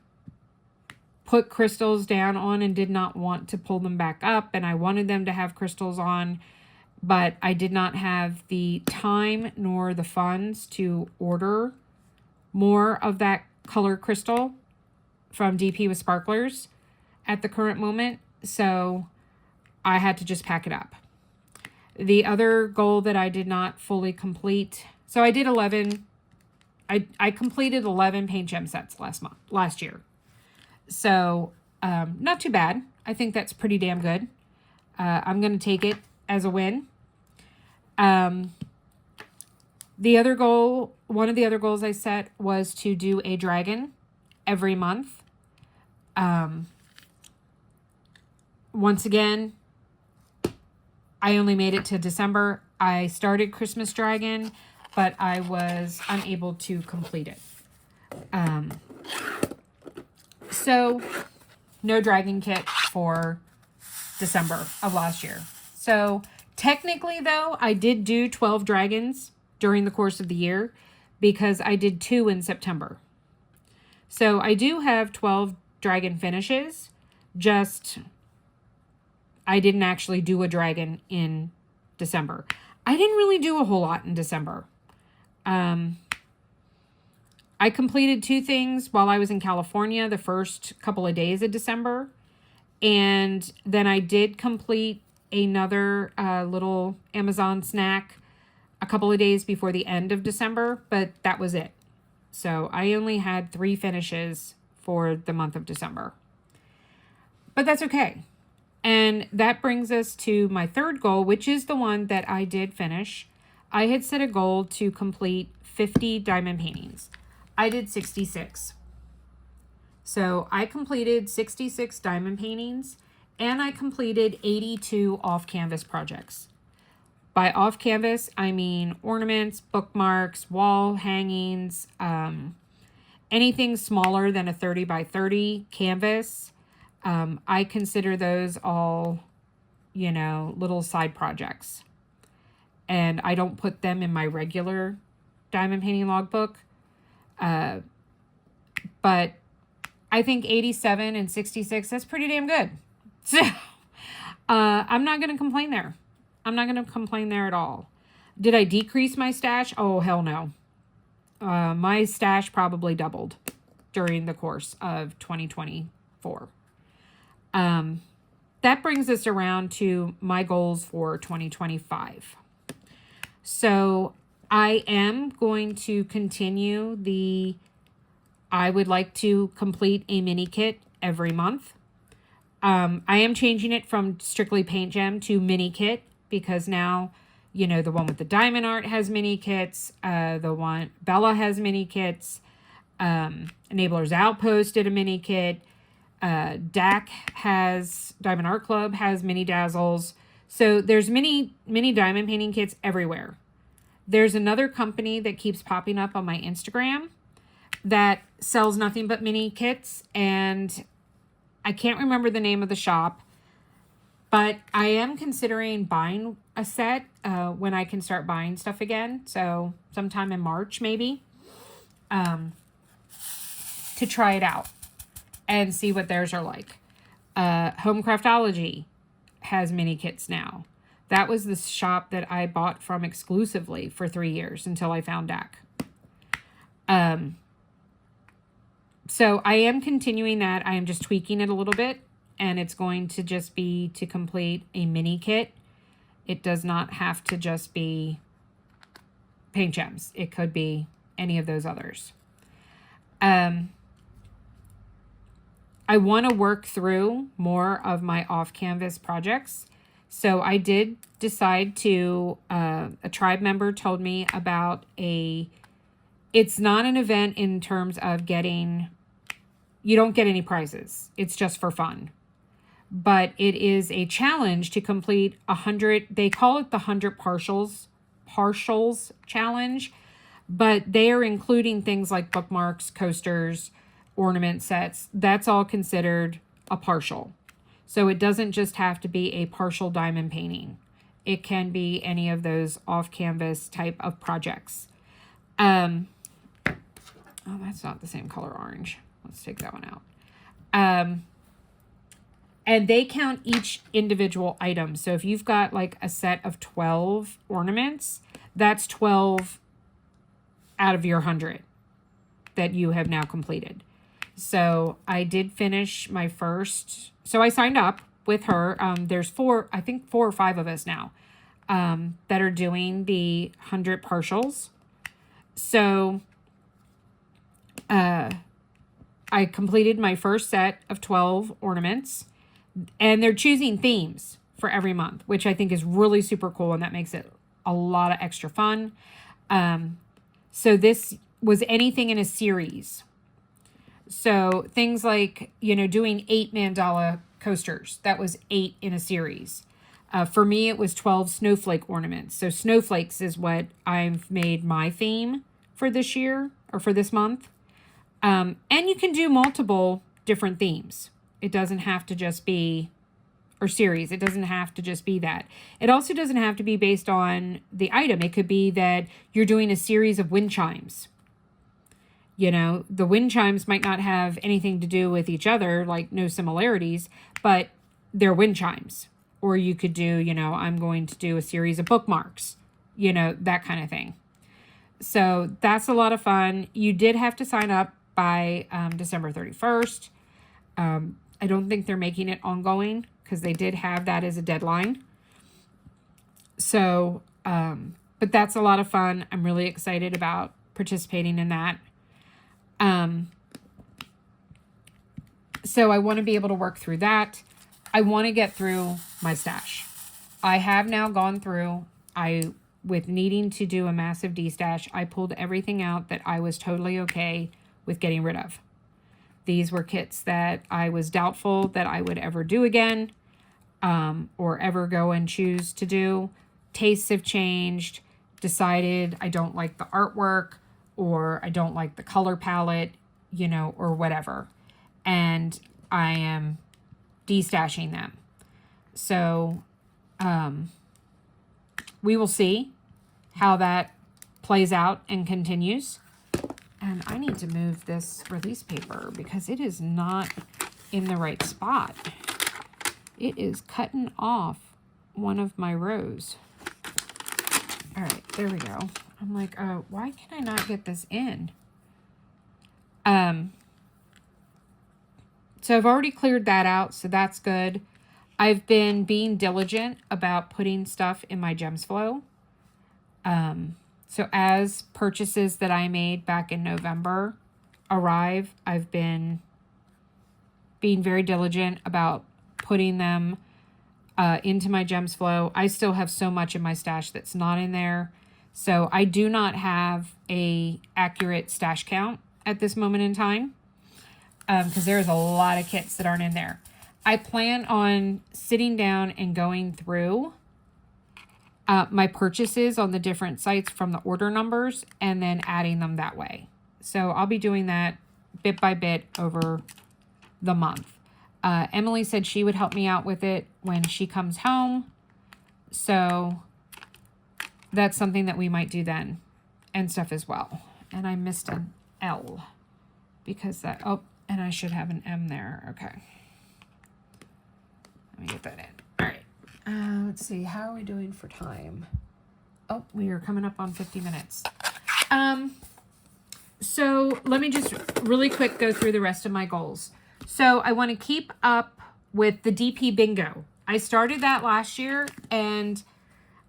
put crystals down on and did not want to pull them back up. And I wanted them to have crystals on, but I did not have the time nor the funds to order more of that color crystal from DP with Sparklers at the current moment. So I had to just pack it up. The other goal that I did not fully complete, so I did 11. I completed 11 paint gem sets last year. So not too bad. I think that's pretty damn good. I'm going to take it as a win. The other goal, one of the other goals I set was to do a dragon every month. Once again, I only made it to December. I started Christmas Dragon, but I was unable to complete it. So no dragon kit for December of last year. So technically though, I did do 12 dragons during the course of the year because I did 2 in September. So I do have 12 dragon finishes, just I didn't actually do a dragon in December. I didn't really do a whole lot in December. I completed 2 things while I was in California the first couple of days of December. And then I did complete another little Amazon snack a couple of days before the end of December, but that was it. So I only had 3 finishes for the month of December. But that's okay. And that brings us to my third goal, which is the one that I did finish. I had set a goal to complete 50 diamond paintings. I did 66. So I completed 66 diamond paintings and I completed 82 off-canvas projects. By off-canvas, I mean ornaments, bookmarks, wall hangings, anything smaller than a 30 by 30 canvas. I consider those all, you know, little side projects. and I don't put them in my regular diamond painting logbook. But I think 87 and 66, that's pretty damn good. So I'm not going to complain there. I'm not going to complain there at all. Did I decrease my stash? Oh, hell no. My stash probably doubled during the course of 2024. That brings us around to my goals for 2025. So I am going to continue I would like to complete a mini kit every month. I am changing it from strictly paint gem to mini kit because now, you know, the one with the diamond art has mini kits. The one Bella has mini kits. Enablers Outpost did a mini kit. DAC has Diamond Art Club has mini dazzles. So there's mini diamond painting kits everywhere. There's another company that keeps popping up on my Instagram that sells nothing but mini kits, and I can't remember the name of the shop, but I am considering buying a set when I can start buying stuff again. So sometime in March, maybe, to try it out and see what theirs are like. Home Craftology has mini kits now. That was the shop that I bought from exclusively for 3 years until I found DAC. So I am continuing that. I am just tweaking it a little bit, and it's going to just be to complete a mini kit. It does not have to just be paint gems. It could be any of those others. I want to work through more of my off-canvas projects. So I did decide to, a tribe member told me about it's not an event in terms of you don't get any prizes. It's just for fun. But it is a challenge to complete 100, they call it the 100 partials challenge, but they are including things like bookmarks, coasters, ornament sets. That's all considered a partial. So it doesn't just have to be a partial diamond painting. It can be any of those off-canvas type of projects. Oh, that's not the same color orange. Let's take that one out. And they count each individual item. So if you've got like a set of 12 ornaments, that's 12 out of your 100 that you have now completed. So I did finish my first. So I signed up with her. There's four or five of us now that are doing the 100 partials. So I completed my first set of 12 ornaments, and they're choosing themes for every month, which I think is really super cool, and that makes it a lot of extra fun. So this was anything in a series. So things like, doing 8 mandala coasters. That was 8 in a series. For me, it was 12 snowflake ornaments. So snowflakes is what I've made my theme for this year or for this month. And you can do multiple different themes. It doesn't have to just be, or series. It doesn't have to just be that. It also doesn't have to be based on the item. It could be that you're doing a series of wind chimes. The wind chimes might not have anything to do with each other, like no similarities, but they're wind chimes. Or you could do, I'm going to do a series of bookmarks, that kind of thing. So that's a lot of fun. You did have to sign up by December 31st. I don't think they're making it ongoing because they did have that as a deadline. So, but that's a lot of fun. I'm really excited about participating in that. So I want to be able to work through that. I want to get through my stash. I have now gone through, with needing to do a massive de-stash, I pulled everything out that I was totally okay with getting rid of. These were kits that I was doubtful that I would ever do again, or ever go and choose to do. Tastes have changed, decided I don't like the artwork, or I don't like the color palette, or whatever. And I am de-stashing them. So we will see how that plays out and continues. And I need to move this release paper because it is not in the right spot. It is cutting off one of my rows. All right, there we go. I'm like, why can I not get this in? So I've already cleared that out, so that's good. I've been being diligent about putting stuff in my Gems Flow. So as purchases that I made back in November arrive, I've been being very diligent about putting them into my Gems Flow. I still have so much in my stash that's not in there. So I do not have a accurate stash count at this moment in time because there's a lot of kits that aren't in there. I plan on sitting down and going through my purchases on the different sites from the order numbers and then adding them that way. So I'll be doing that bit by bit over the month. Emily said she would help me out with it when she comes home. So that's something that we might do then and stuff as well. And I missed an L because that, oh, and I should have an M there. Okay. Let me get that in. All right. Let's see. How are we doing for time? Oh, we are coming up on 50 minutes. So let me just really quick go through the rest of my goals. So I want to keep up with the DP bingo. I started that last year and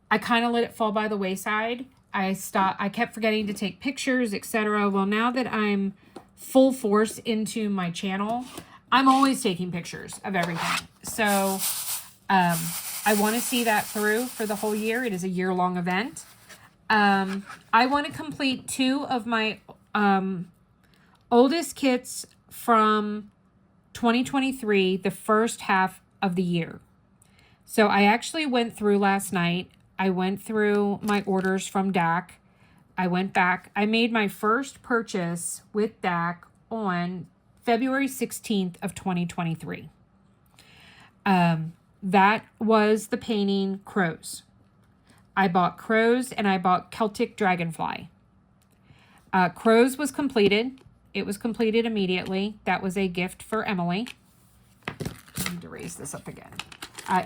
I kind of let it fall by the wayside. I kept forgetting to take pictures, etc. Well, now that I'm full force into my channel, I'm always taking pictures of everything. So I want to see that through for the whole year. It is a year-long event. I want to complete 2 of my oldest kits from 2023, the first half of the year. So I actually went through last night. I went through my orders from DAC. I went back. I made my first purchase with DAC on February 16th of 2023. That was the painting Crows. I bought Crows and I bought Celtic Dragonfly. Crows was completed. It was completed immediately. That was a gift for Emily. I need to raise this up again.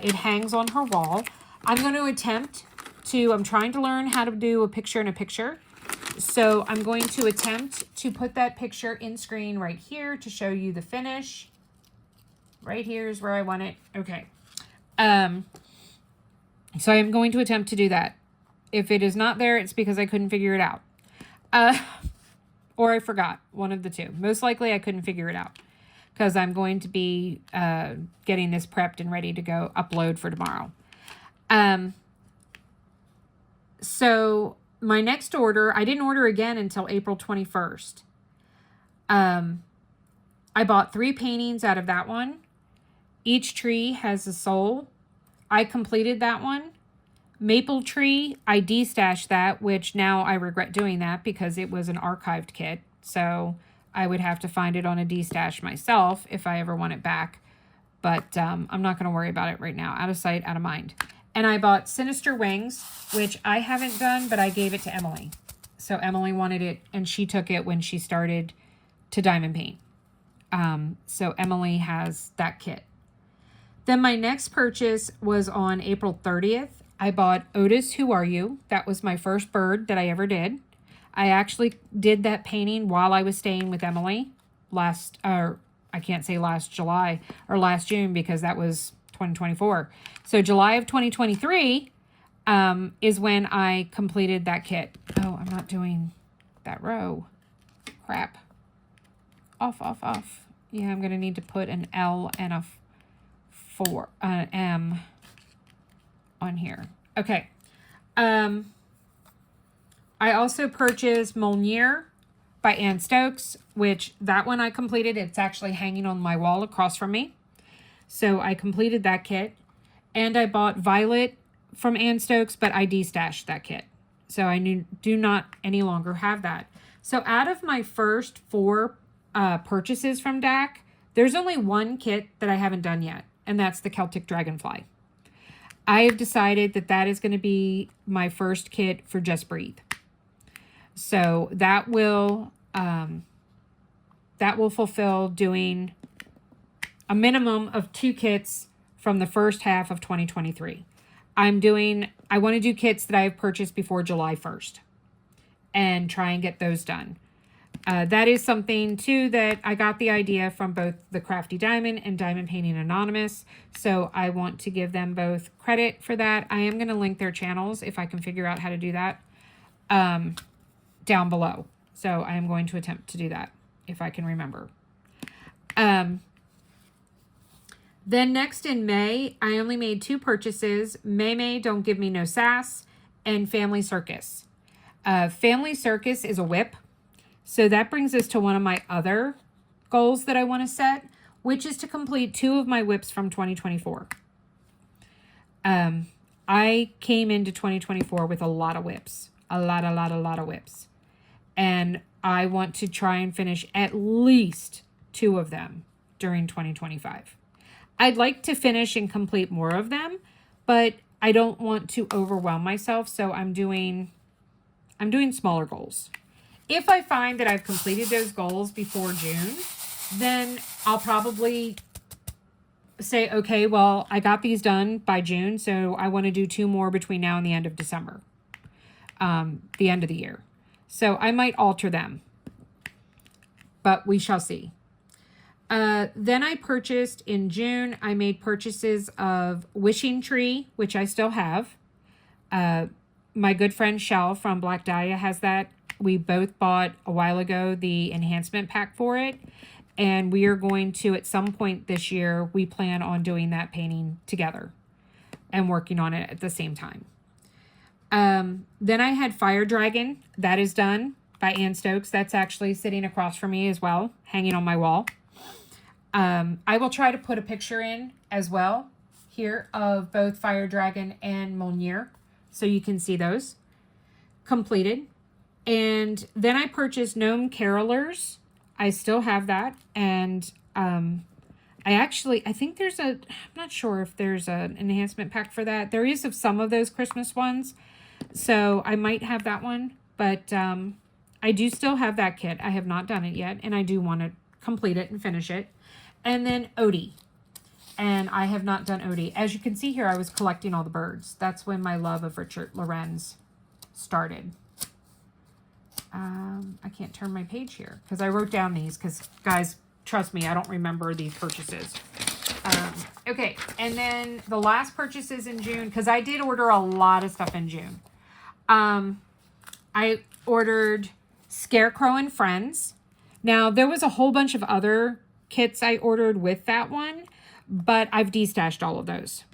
It hangs on her wall. I'm going to attempt to, I'm trying to learn how to do a picture in a picture. So I'm going to attempt to put that picture in screen right here to show you the finish. Right here is where I want it. Okay. So I'm going to attempt to do that. If it is not there, it's because I couldn't figure it out. Or I forgot, one of the two. Most likely I couldn't figure it out because I'm going to be getting this prepped and ready to go upload for tomorrow. So my next order, I didn't order again until April 21st. I bought 3 paintings out of that one. Each tree has a soul. I completed that one. Maple tree, I destashed that, which now I regret doing that because it was an archived kit. So I would have to find it on a destash myself if I ever want it back. But I'm not going to worry about it right now. Out of sight, out of mind. And I bought Sinister Wings, which I haven't done, but I gave it to Emily. So Emily wanted it, and she took it when she started to diamond paint. So Emily has that kit. Then my next purchase was on April 30th. I bought Otis, Who Are You? That was my first bird that I ever did. I actually did that painting while I was staying with Emily I can't say last July or last June because that was 2024. So July of 2023 is when I completed that kit. Oh, I'm not doing that row. Crap. Off. Yeah, I'm going to need to put an L and a M on here. Okay. I also purchased Molnier by Ann Stokes, which that one I completed. It's actually hanging on my wall across from me. So I completed that kit. And I bought Violet from Ann Stokes, but I destashed that kit. So I do not any longer have that. So out of my first 4 purchases from DAC, there's only one kit that I haven't done yet. And that's the Celtic Dragonfly. I have decided that that is going to be my first kit for Just Breathe. So that will fulfill doing a minimum of 2 kits from the first half of 2023. I want to do kits that I have purchased before July 1st and try and get those done. That is something, too, that I got the idea from both the Crafty Diamond and Diamond Painting Anonymous. So I want to give them both credit for that. I am going to link their channels if I can figure out how to do that down below. So I am going to attempt to do that if I can remember. Then next in May, I only made 2 purchases. May Don't Give Me No Sass and Family Circus. Family Circus is a WIP. So that brings us to one of my other goals that I want to set, which is to complete 2 of my WIPs from 2024. I came into 2024 with a lot of WIPs. A lot of WIPs. And I want to try and finish at least 2 of them during 2025. I'd like to finish and complete more of them, but I don't want to overwhelm myself, so I'm doing smaller goals. If I find that I've completed those goals before June, then I'll probably say, okay, well, I got these done by June, so I want to do 2 more between now and the end of December, the end of the year. So I might alter them, but we shall see. Then I purchased in June, I made purchases of Wishing Tree, which I still have. My good friend Shell from Black Dahlia has that. We both bought a while ago the enhancement pack for it. And we are going to, at some point this year, we plan on doing that painting together and working on it at the same time. Then I had Fire Dragon. That is done by Ann Stokes. That's actually sitting across from me as well, hanging on my wall. I will try to put a picture in as well here of both Fire Dragon and Monier, so you can see those completed. And then I purchased Gnome Carolers. I still have that. And I think I'm not sure if there's an enhancement pack for that. There is of some of those Christmas ones. So I might have that one. But I do still have that kit. I have not done it yet. And I do want to complete it and finish it. And then Odie. And I have not done Odie. As you can see here, I was collecting all the birds. That's when my love of Richard Lorenz started. I can't turn my page here because I wrote down these because, guys, trust me, I don't remember these purchases. Okay, and then the last purchases in June, because I did order a lot of stuff in June. I ordered Scarecrow and Friends. Now, there was a whole bunch of other kits I ordered with that one, but I've destashed all of those.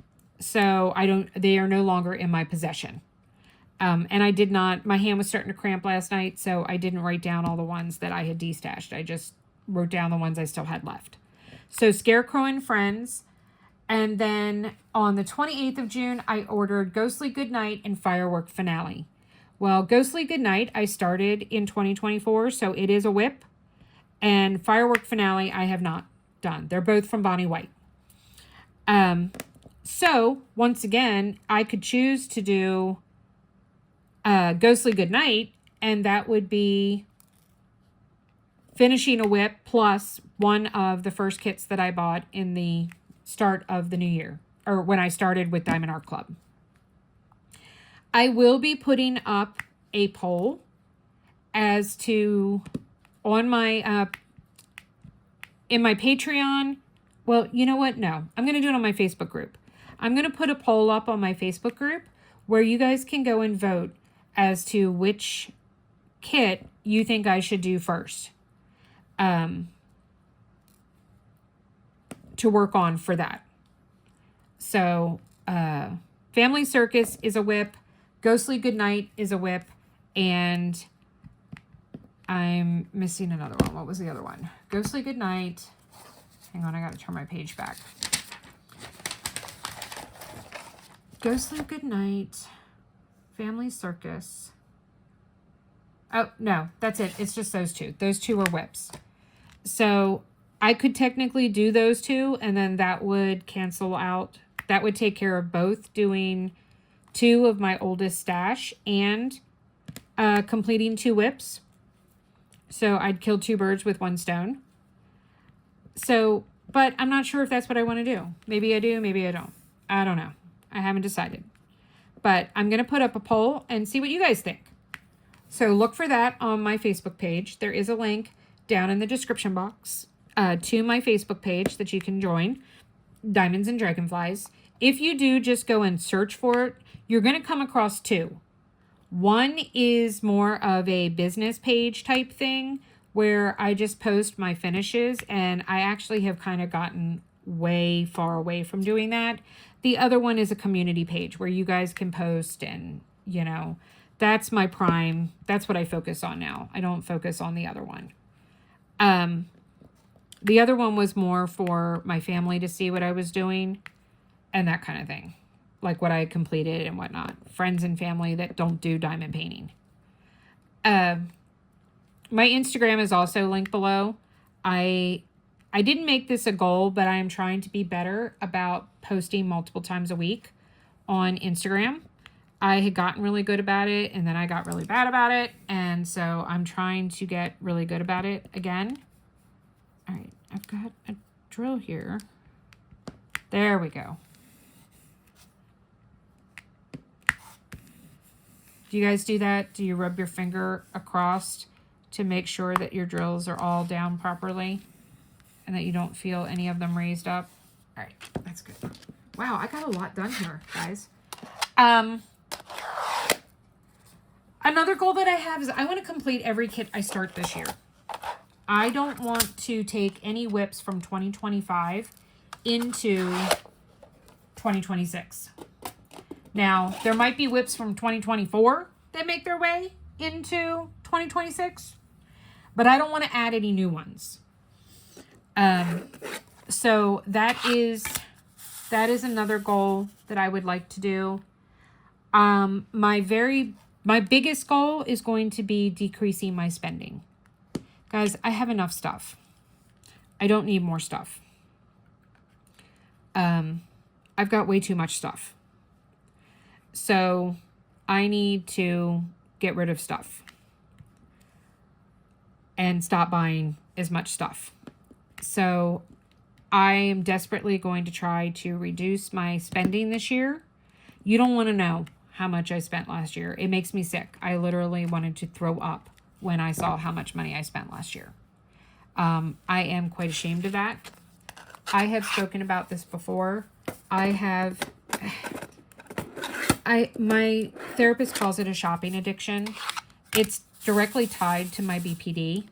So they are no longer in my possession. And I did not, my hand was starting to cramp last night, so I didn't write down all the ones that I had destashed. I just wrote down the ones I still had left. So Scarecrow and Friends. And then on the 28th of June, I ordered Ghostly Goodnight and Firework Finale. Well, Ghostly Goodnight, I started in 2024, so it is a WIP. And Firework Finale, I have not done. They're both from Bonnie White. So, once again, I could choose to do Ghostly Goodnight, and that would be finishing a WIP plus one of the first kits that I bought in the start of the new year, or when I started with Diamond Art Club. I will be putting up a poll as to on my in my Patreon. Well, you know what? No, I'm going to do it on my Facebook group. I'm going to put a poll up on my Facebook group where you guys can go and vote as to which kit you think I should do first to work on for that. So, Family Circus is a WIP, Ghostly Goodnight is a WIP, and I'm missing another one. What was the other one? Ghostly Goodnight. Hang on, I got to turn my page back. Ghostly Goodnight, Family Circus. Oh, no, that's it. It's just those two. Those two are WIPs. So I could technically do those two, and then that would cancel out That would take care of both doing 2 of my oldest stash and completing 2 WIPs. So I'd kill 2 birds with 1 stone. So, but I'm not sure if that's what I want to do. Maybe I do, maybe I don't. I don't know. I haven't decided. But I'm going to put up a poll and see what you guys think. So look for that on my Facebook page. There is a link down in the description box to my Facebook page that you can join, Diamonds and Dragonflies. If you do just go and search for it, you're going to come across 2. One is more of a business page type thing where I just post my finishes, and I actually have kind of gotten way far away from doing that. The other one is a community page where you guys can post, and, you know, that's my prime. That's what I focus on now. I don't focus on the other one. The other one was more for my family to see what I was doing and that kind of thing. Like what I completed and whatnot. Friends and family that don't do diamond painting. My Instagram is also linked below. I didn't make this a goal, but I am trying to be better about posting multiple times a week on Instagram. I had gotten really good about it, and then I got really bad about it, and so I'm trying to get really good about it again. All right, I've got a drill here. There we go. Do you guys do that? Do you rub your finger across to make sure that your drills are all down properly and that you don't feel any of them raised up? All right, that's good. Wow, I got a lot done here, guys. Another goal that I have is I want to complete every kit I start this year. I don't want to take any WIPs from 2025 into 2026. Now, there might be WIPs from 2024 that make their way into 2026, but I don't want to add any new ones. So that is another goal that I would like to do. My biggest goal is going to be decreasing my spending. Guys, I have enough stuff. I don't need more stuff. I've got way too much stuff. So I need to get rid of stuff and stop buying as much stuff. So I am desperately going to try to reduce my spending this year. You don't want to know how much I spent last year. It makes me sick. I literally wanted to throw up when I saw how much money I spent last year. I am quite ashamed of that. I have spoken about this before. My therapist calls it a shopping addiction. It's directly tied to my BPD.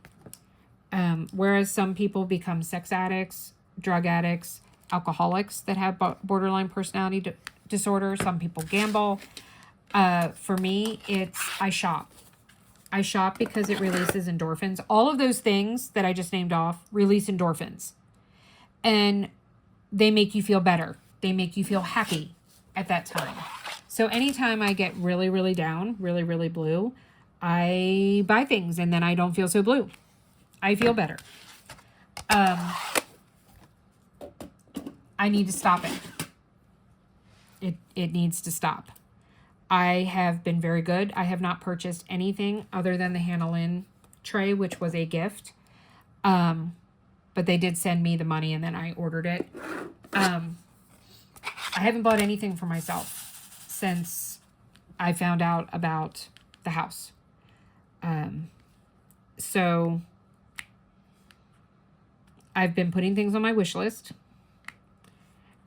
Whereas some people become sex addicts, drug addicts, alcoholics that have borderline personality disorder. Some people gamble. For me, I shop. I shop because it releases endorphins. All of those things that I just named off release endorphins. And they make you feel better. They make you feel happy at that time. So anytime I get really, really down, really, really blue, I buy things and then I don't feel so blue. I feel better. I need to stop it. It needs to stop. I have been very good. I have not purchased anything other than the Hannah Lynn tray, which was a gift. But they did send me the money and then I ordered it. I haven't bought anything for myself since I found out about the house. So I've been putting things on my wish list,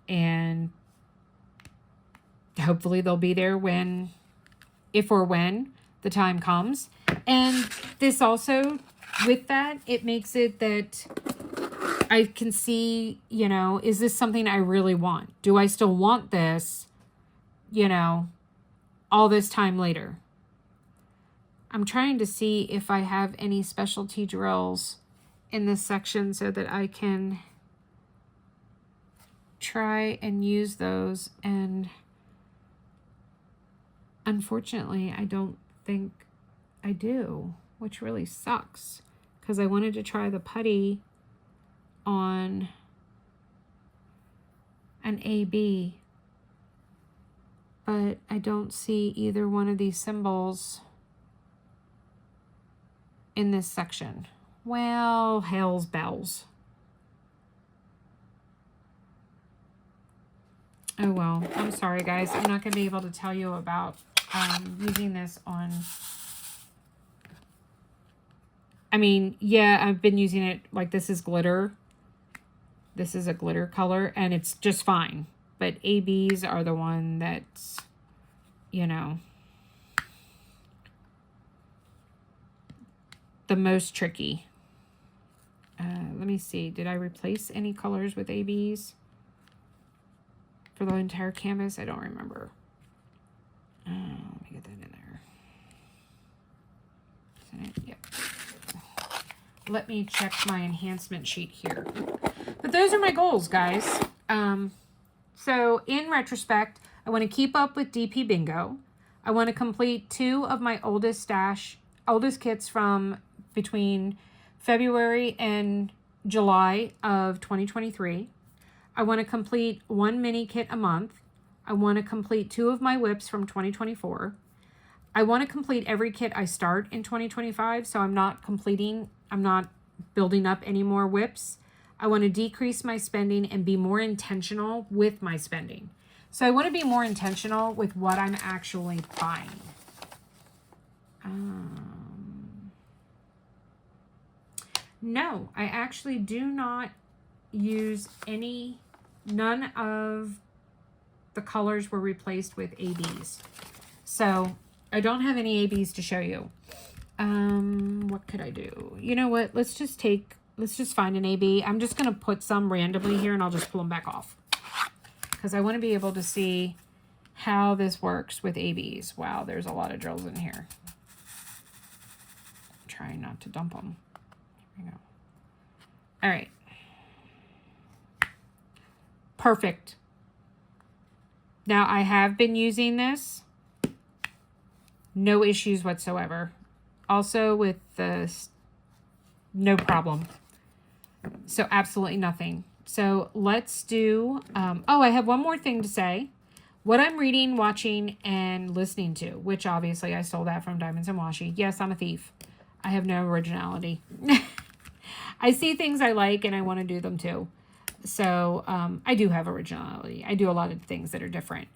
and hopefully they'll be there if or when the time comes. And this also, with that, it makes it that I can see, is this something I really want? Do I still want this, all this time later? I'm trying to see if I have any specialty drills in this section so that I can try and use those. And unfortunately, I don't think I do, which really sucks because I wanted to try the putty on an AB, but I don't see either one of these symbols in this section. Well, hell's bells. Oh well, I'm sorry guys. I'm not going to be able to tell you about using this on... I mean, yeah, I've been using it, like this is glitter. This is a glitter color, and it's just fine. But ABs are the one that's, you know, the most tricky. Let me see. Did I replace any colors with ABs for the entire canvas? I don't remember. Let me get that in there. Isn't it? Yep. Let me check my enhancement sheet here. But those are my goals, guys. So in retrospect, I want to keep up with DP Bingo. I want to complete 2 of my oldest kits from between February and July of 2023. I want to complete 1 mini kit a month. I want to complete 2 of my WIPs from 2024. I want to complete every kit I start in 2025, so I'm not building up any more WIPs. I want to decrease my spending and be more intentional with my spending. So I want to be more intentional with what I'm actually buying. No, I actually do not use none of the colors were replaced with ABs. So I don't have any ABs to show you. What could I do? You know what? Let's just find an AB. I'm just going to put some randomly here and I'll just pull them back off. Because I want to be able to see how this works with ABs. Wow, there's a lot of drills in here. I'm trying not to dump them. Here we go. All right. Perfect. Now I have been using this. No issues whatsoever. Also with this, no problem. So absolutely nothing. So let's do, oh, I have one more thing to say. What I'm reading, watching, and listening to, which obviously I stole that from Diamonds and Washi. Yes, I'm a thief. I have no originality. I see things I like and I want to do them too. So I do have originality. I do a lot of things that are different.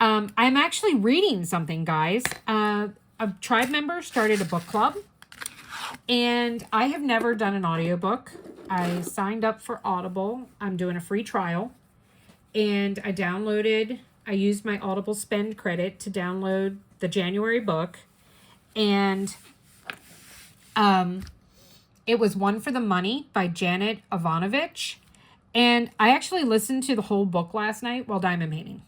I'm actually reading something, guys. A tribe member started a book club, and I have never done an audiobook. I signed up for Audible. I'm doing a free trial, and I used my Audible spend credit to download the January book, and it was One for the Money by Janet Ivanovich, and I actually listened to the whole book last night while diamond painting.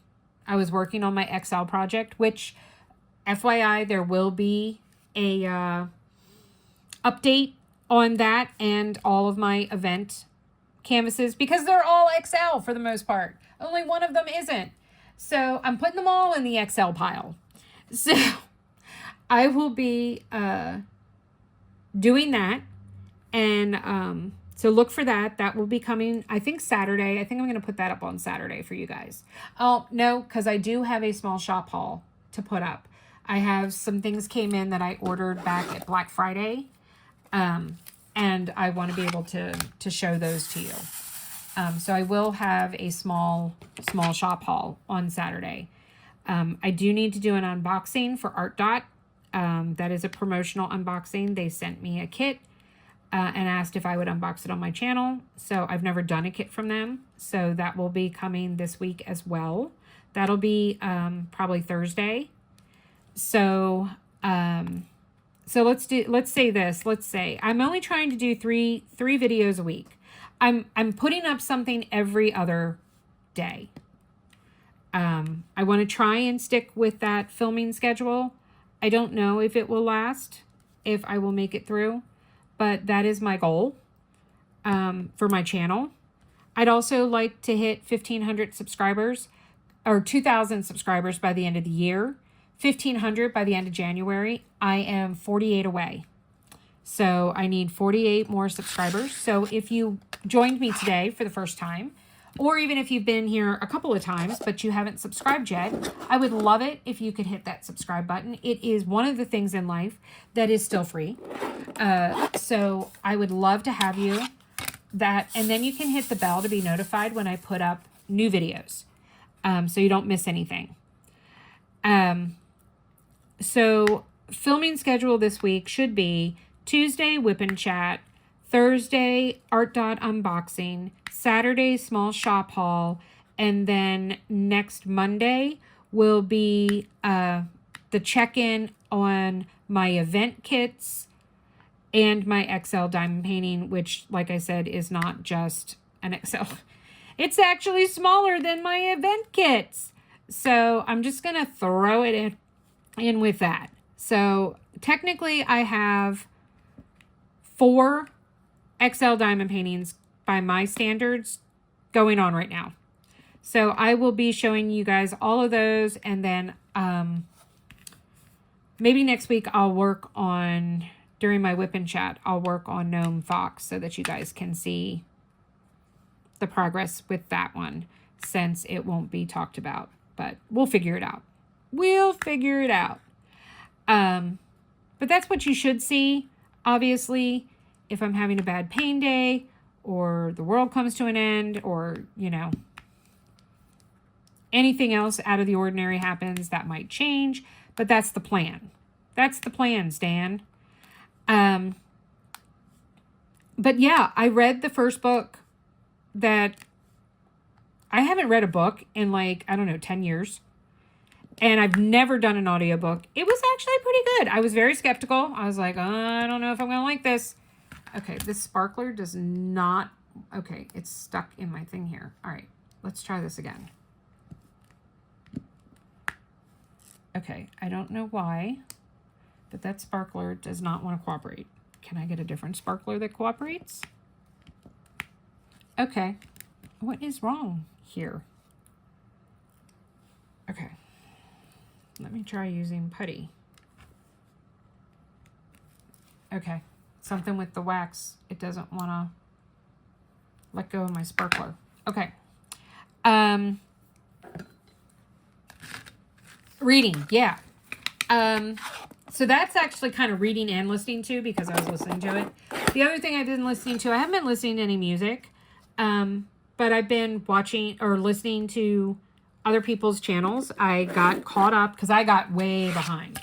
I was working on my Excel project, which, FYI, there will be a update on that and all of my event canvases because they're all Excel for the most part. Only one of them isn't. So I'm putting them all in the Excel pile. So I will be doing that. And so look for that. That will be coming, I think, Saturday. I think I'm going to put that up on Saturday for you guys. Oh, no, because I do have a small shop haul to put up. I have some things came in that I ordered back at Black Friday. And I want to be able to show those to you. So I will have a small shop haul on Saturday. I do need to do an unboxing for ARTDOT. That is a promotional unboxing. They sent me a kit and asked if I would unbox it on my channel. So I've never done a kit from them. So that will be coming this week as well. That'll be probably Thursday. So let's say I'm only trying to do three videos a week. I'm putting up something every other day. I want to try and stick with that filming schedule. I don't know if it will last, if I will make it through, but that is my goal for my channel. I'd also like to hit 1,500 subscribers or 2,000 subscribers by the end of the year. 1,500 by the end of January. I am 48 away. So I need 48 more subscribers. So if you joined me today for the first time, or even if you've been here a couple of times, but you haven't subscribed yet, I would love it if you could hit that subscribe button. It is one of the things in life that is still free. So I would love to have you that, and then you can hit the bell to be notified when I put up new videos. So you don't miss anything. So filming schedule this week should be Tuesday, WIP and Chat, Thursday, ARTDOT unboxing, Saturday, small shop haul, and then next Monday will be the check-in on my event kits and my XL diamond painting, which, like I said, is not just an XL. It's actually smaller than my event kits. So I'm just going to throw it in with that. So technically I have 4 XL diamond paintings by my standards going on right now. So I will be showing you guys all of those, and then maybe next week I'll work on, during my WIP and Chat, I'll work on Gnome Fox so that you guys can see the progress with that one, since it won't be talked about. But we'll figure it out. We'll figure it out. But that's what you should see. Obviously, if I'm having a bad pain day, or the world comes to an end, or, you know, anything else out of the ordinary happens, that might change. But that's the plan. That's the plan, Stan. But yeah, I read the first book that... I haven't read a book in, like, I don't know, 10 years. And I've never done an audiobook. It was actually pretty good. I was very skeptical. I was like, I don't know if I'm going to like this. Okay, this sparkler does not... Okay, it's stuck in my thing here. All right, let's try this again. Okay, I don't know why, but that sparkler does not want to cooperate. Can I get a different sparkler that cooperates? Okay, what is wrong here? Okay, let me try using putty. Okay, something with the wax. It doesn't want to let go of my sparkler. Okay. Reading, yeah. So that's actually kind of reading and listening to, because I was listening to it. The other thing I've been listening to, I haven't been listening to any music, but I've been watching or listening to other people's channels. I got caught up because I got way behind.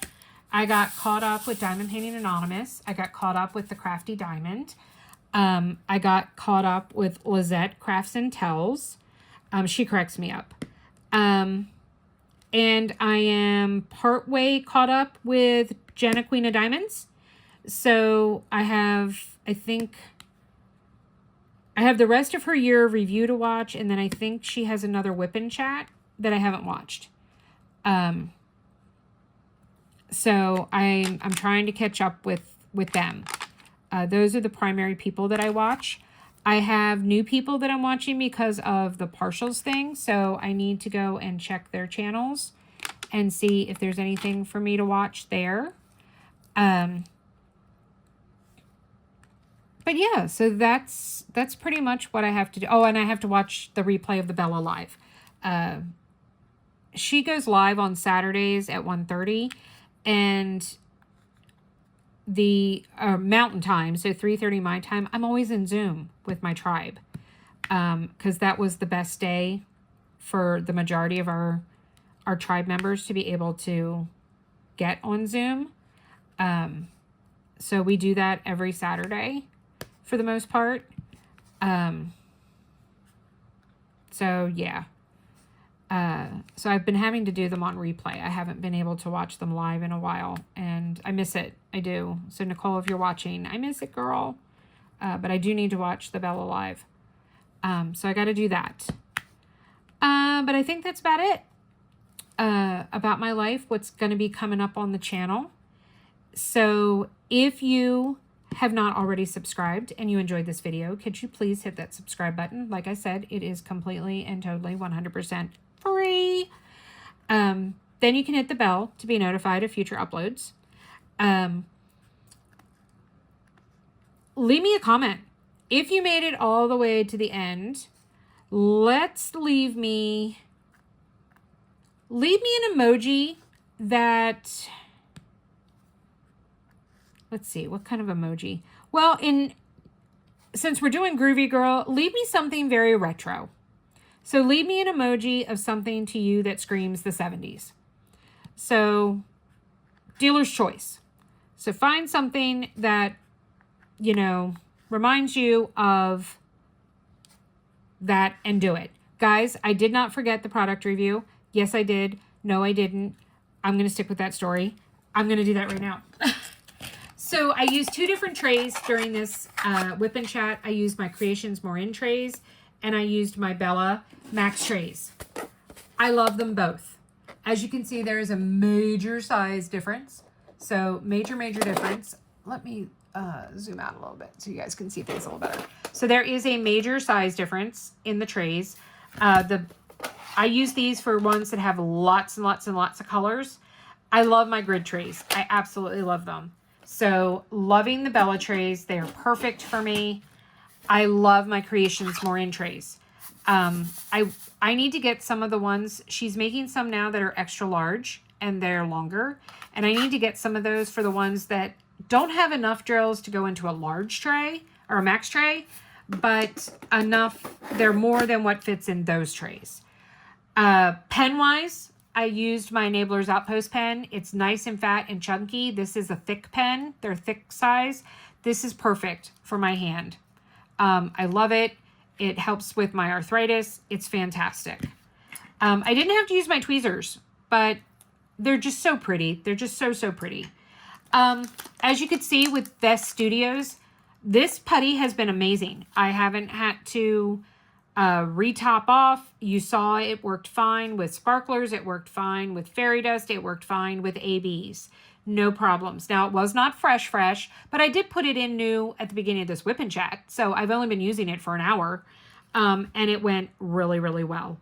I got caught up with Diamond Painting Anonymous. I got caught up with the Crafty Diamond. I got caught up with Lizette Crafts and Tells. She corrects me up. And I am partway caught up with Jenna Queen of Diamonds. So I have, I think, I have the rest of her year review to watch, and then I think she has another WIP and Chat that I haven't watched. So I'm trying to catch up with them. Those are the primary people that I watch. I have new people that I'm watching because of the partials thing, so I need to go and check their channels and see if there's anything for me to watch there. But yeah, so that's pretty much what I have to do. Oh, and I have to watch the replay of the Bella Live. She goes live on Saturdays at 1:30, and the Mountain Time, so 3:30 my time, I'm always in Zoom with my tribe, because that was the best day for the majority of our tribe members to be able to get on Zoom. So we do that every Saturday for the most part. So yeah. So I've been having to do them on replay. I haven't been able to watch them live in a while, and I miss it. I do. So Nicole, if you're watching, I miss it, girl. But I do need to watch the Bella Live. So I got to do that. But I think that's about it. About my life, what's going to be coming up on the channel. So if you have not already subscribed and you enjoyed this video, could you please hit that subscribe button? Like I said, it is completely and totally 100% free. Then you can hit the bell to be notified of future uploads. Leave me a comment. If you made it all the way to the end, let's leave me an emoji that, let's see, what kind of emoji? Well, since we're doing Groovy Girl, leave me something very retro. So leave me an emoji of something to you that screams the 70s. So dealer's choice. So find something that, you know, reminds you of that and do it. Guys, I did not forget the product review. Yes, I did. No, I didn't. I'm going to stick with that story. I'm going to do that right now. So I used 2 different trays during this whip and chat. I used my Créations Morin trays and I used my Bella Max trays. I love them both. As you can see, there is a major size difference. So major difference. Let me zoom out a little bit so you guys can see things a little better. So there is a major size difference in the trays. I use these for ones that have lots and lots of colors. I love my grid trays. I absolutely love them. So loving the Bella trays. They are perfect for me. I love my Créations Morin trays. I need to get some of the ones, she's making some now that are extra large and they're longer. And I need to get some of those for the ones that don't have enough drills to go into a large tray or a max tray, but enough, they're more than what fits in those trays. Pen-wise, I used my Enabler's Outpost pen. It's nice and fat and chunky. This is a thick pen. They're thick size. This is perfect for my hand. I love it. It helps with my arthritis. It's fantastic. I didn't have to use my tweezers, but they're just so pretty. They're just so pretty. As you could see with Vest Studios, this putty has been amazing. I haven't had to retop off. You saw it worked fine with sparklers. It worked fine with fairy dust. It worked fine with ABs. No problems. Now, it was not fresh, but I did put it in new at the beginning of this whip and chat. So I've only been using it for an hour, and it went really well.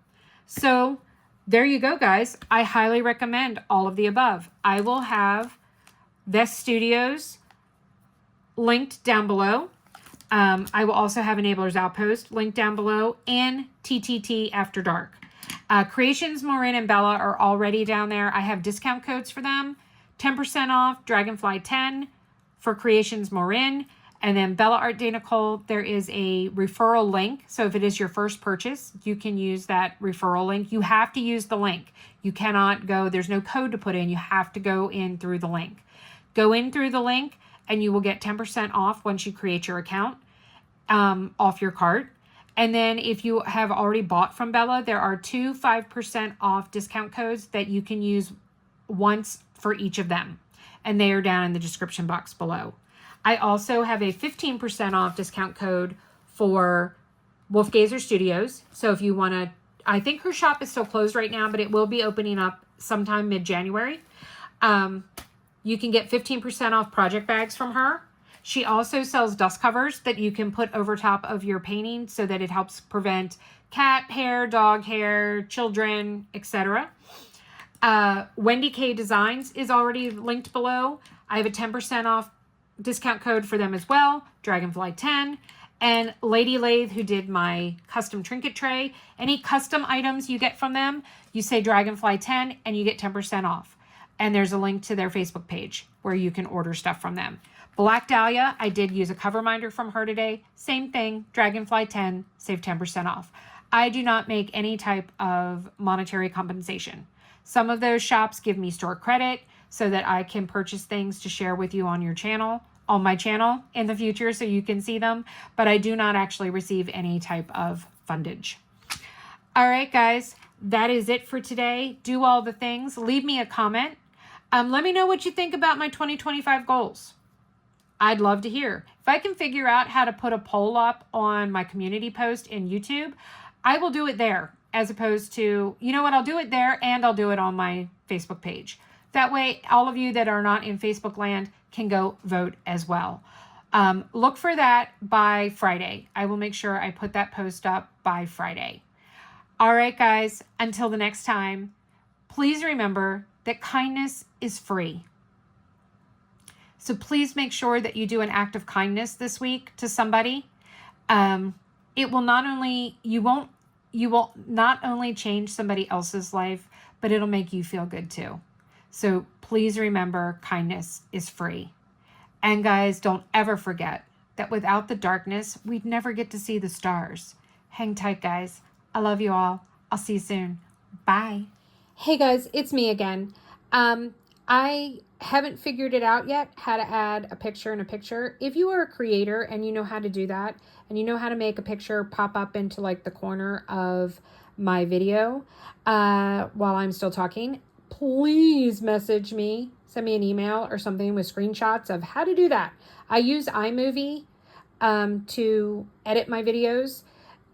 So there you go, guys. I highly recommend all of the above. I will have Vest Studios linked down below. I will also have Enabler's Outpost linked down below and TTT After Dark. Créations Morin and Bella are already down there. I have discount codes for them. 10% off Dragonfly 10 for Créations Morin. And then Bella Art de Nicole, there is a referral link. So if it is your first purchase, you can use that referral link. You have to use the link. You cannot go, there's no code to put in. You have to go in through the link. Go in through the link and you will get 10% off once you create your account off your cart. And then if you have already bought from Bella, there are 2 5% off discount codes that you can use once for each of them. And they are down in the description box below. I also have a 15% off discount code for Wolfgazer Studios. So if you want to, I think her shop is still closed right now, but it will be opening up sometime mid-January. You can get 15% off project bags from her. She also sells dust covers that you can put over top of your painting so that it helps prevent cat hair, dog hair, children, etc. Wendy K Designs is already linked below. I have a 10% off discount code for them as well, Dragonfly 10. And Lady Lathe, who did my custom trinket tray. Any custom items you get from them, you say Dragonfly 10 and you get 10% off. And there's a link to their Facebook page where you can order stuff from them. Black Dahlia, I did use a cover minder from her today. Same thing, Dragonfly 10, save 10% off. I do not make any type of monetary compensation. Some of those shops give me store credit so that I can purchase things to share with you on your channel, on my channel in the future so you can see them, but I do not actually receive any type of fundage. All right, guys, that is it for today. Do all the things. Leave me a comment. Let me know what you think about my 2025 goals. I'd love to hear. If I can figure out how to put a poll up on my community post in YouTube, I will do it there as opposed to, you know what, I'll do it there and I'll do it on my Facebook page. That way, all of you that are not in Facebook land can go vote as well. Look for that by Friday. I will make sure I put that post up by Friday. All right, guys, until the next time, please remember that kindness is free. So please make sure that you do an act of kindness this week to somebody. It will not only, you won't you will not only change somebody else's life, but it'll make you feel good too. So please remember, kindness is free. And guys, don't ever forget that without the darkness, we'd never get to see the stars. Hang tight, guys. I love you all. I'll see you soon. Bye. Hey guys, it's me again. I haven't figured it out yet how to add a picture in a picture. If you are a creator and you know how to do that, and you know how to make a picture pop up into like the corner of my video while I'm still talking, please message me, send me an email or something with screenshots of how to do that. I use iMovie to edit my videos,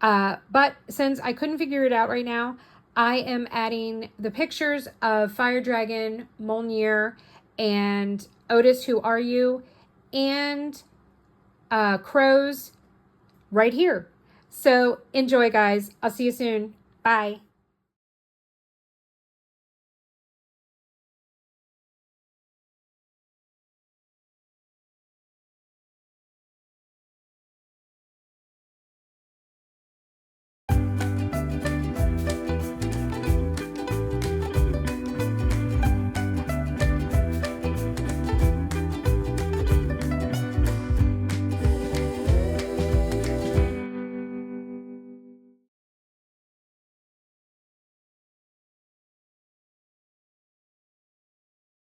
but since I couldn't figure it out right now, I am adding the pictures of Fire Dragon, Molnir, and Otis, Who Are You, and Crows right here. So enjoy, guys. I'll see you soon. Bye.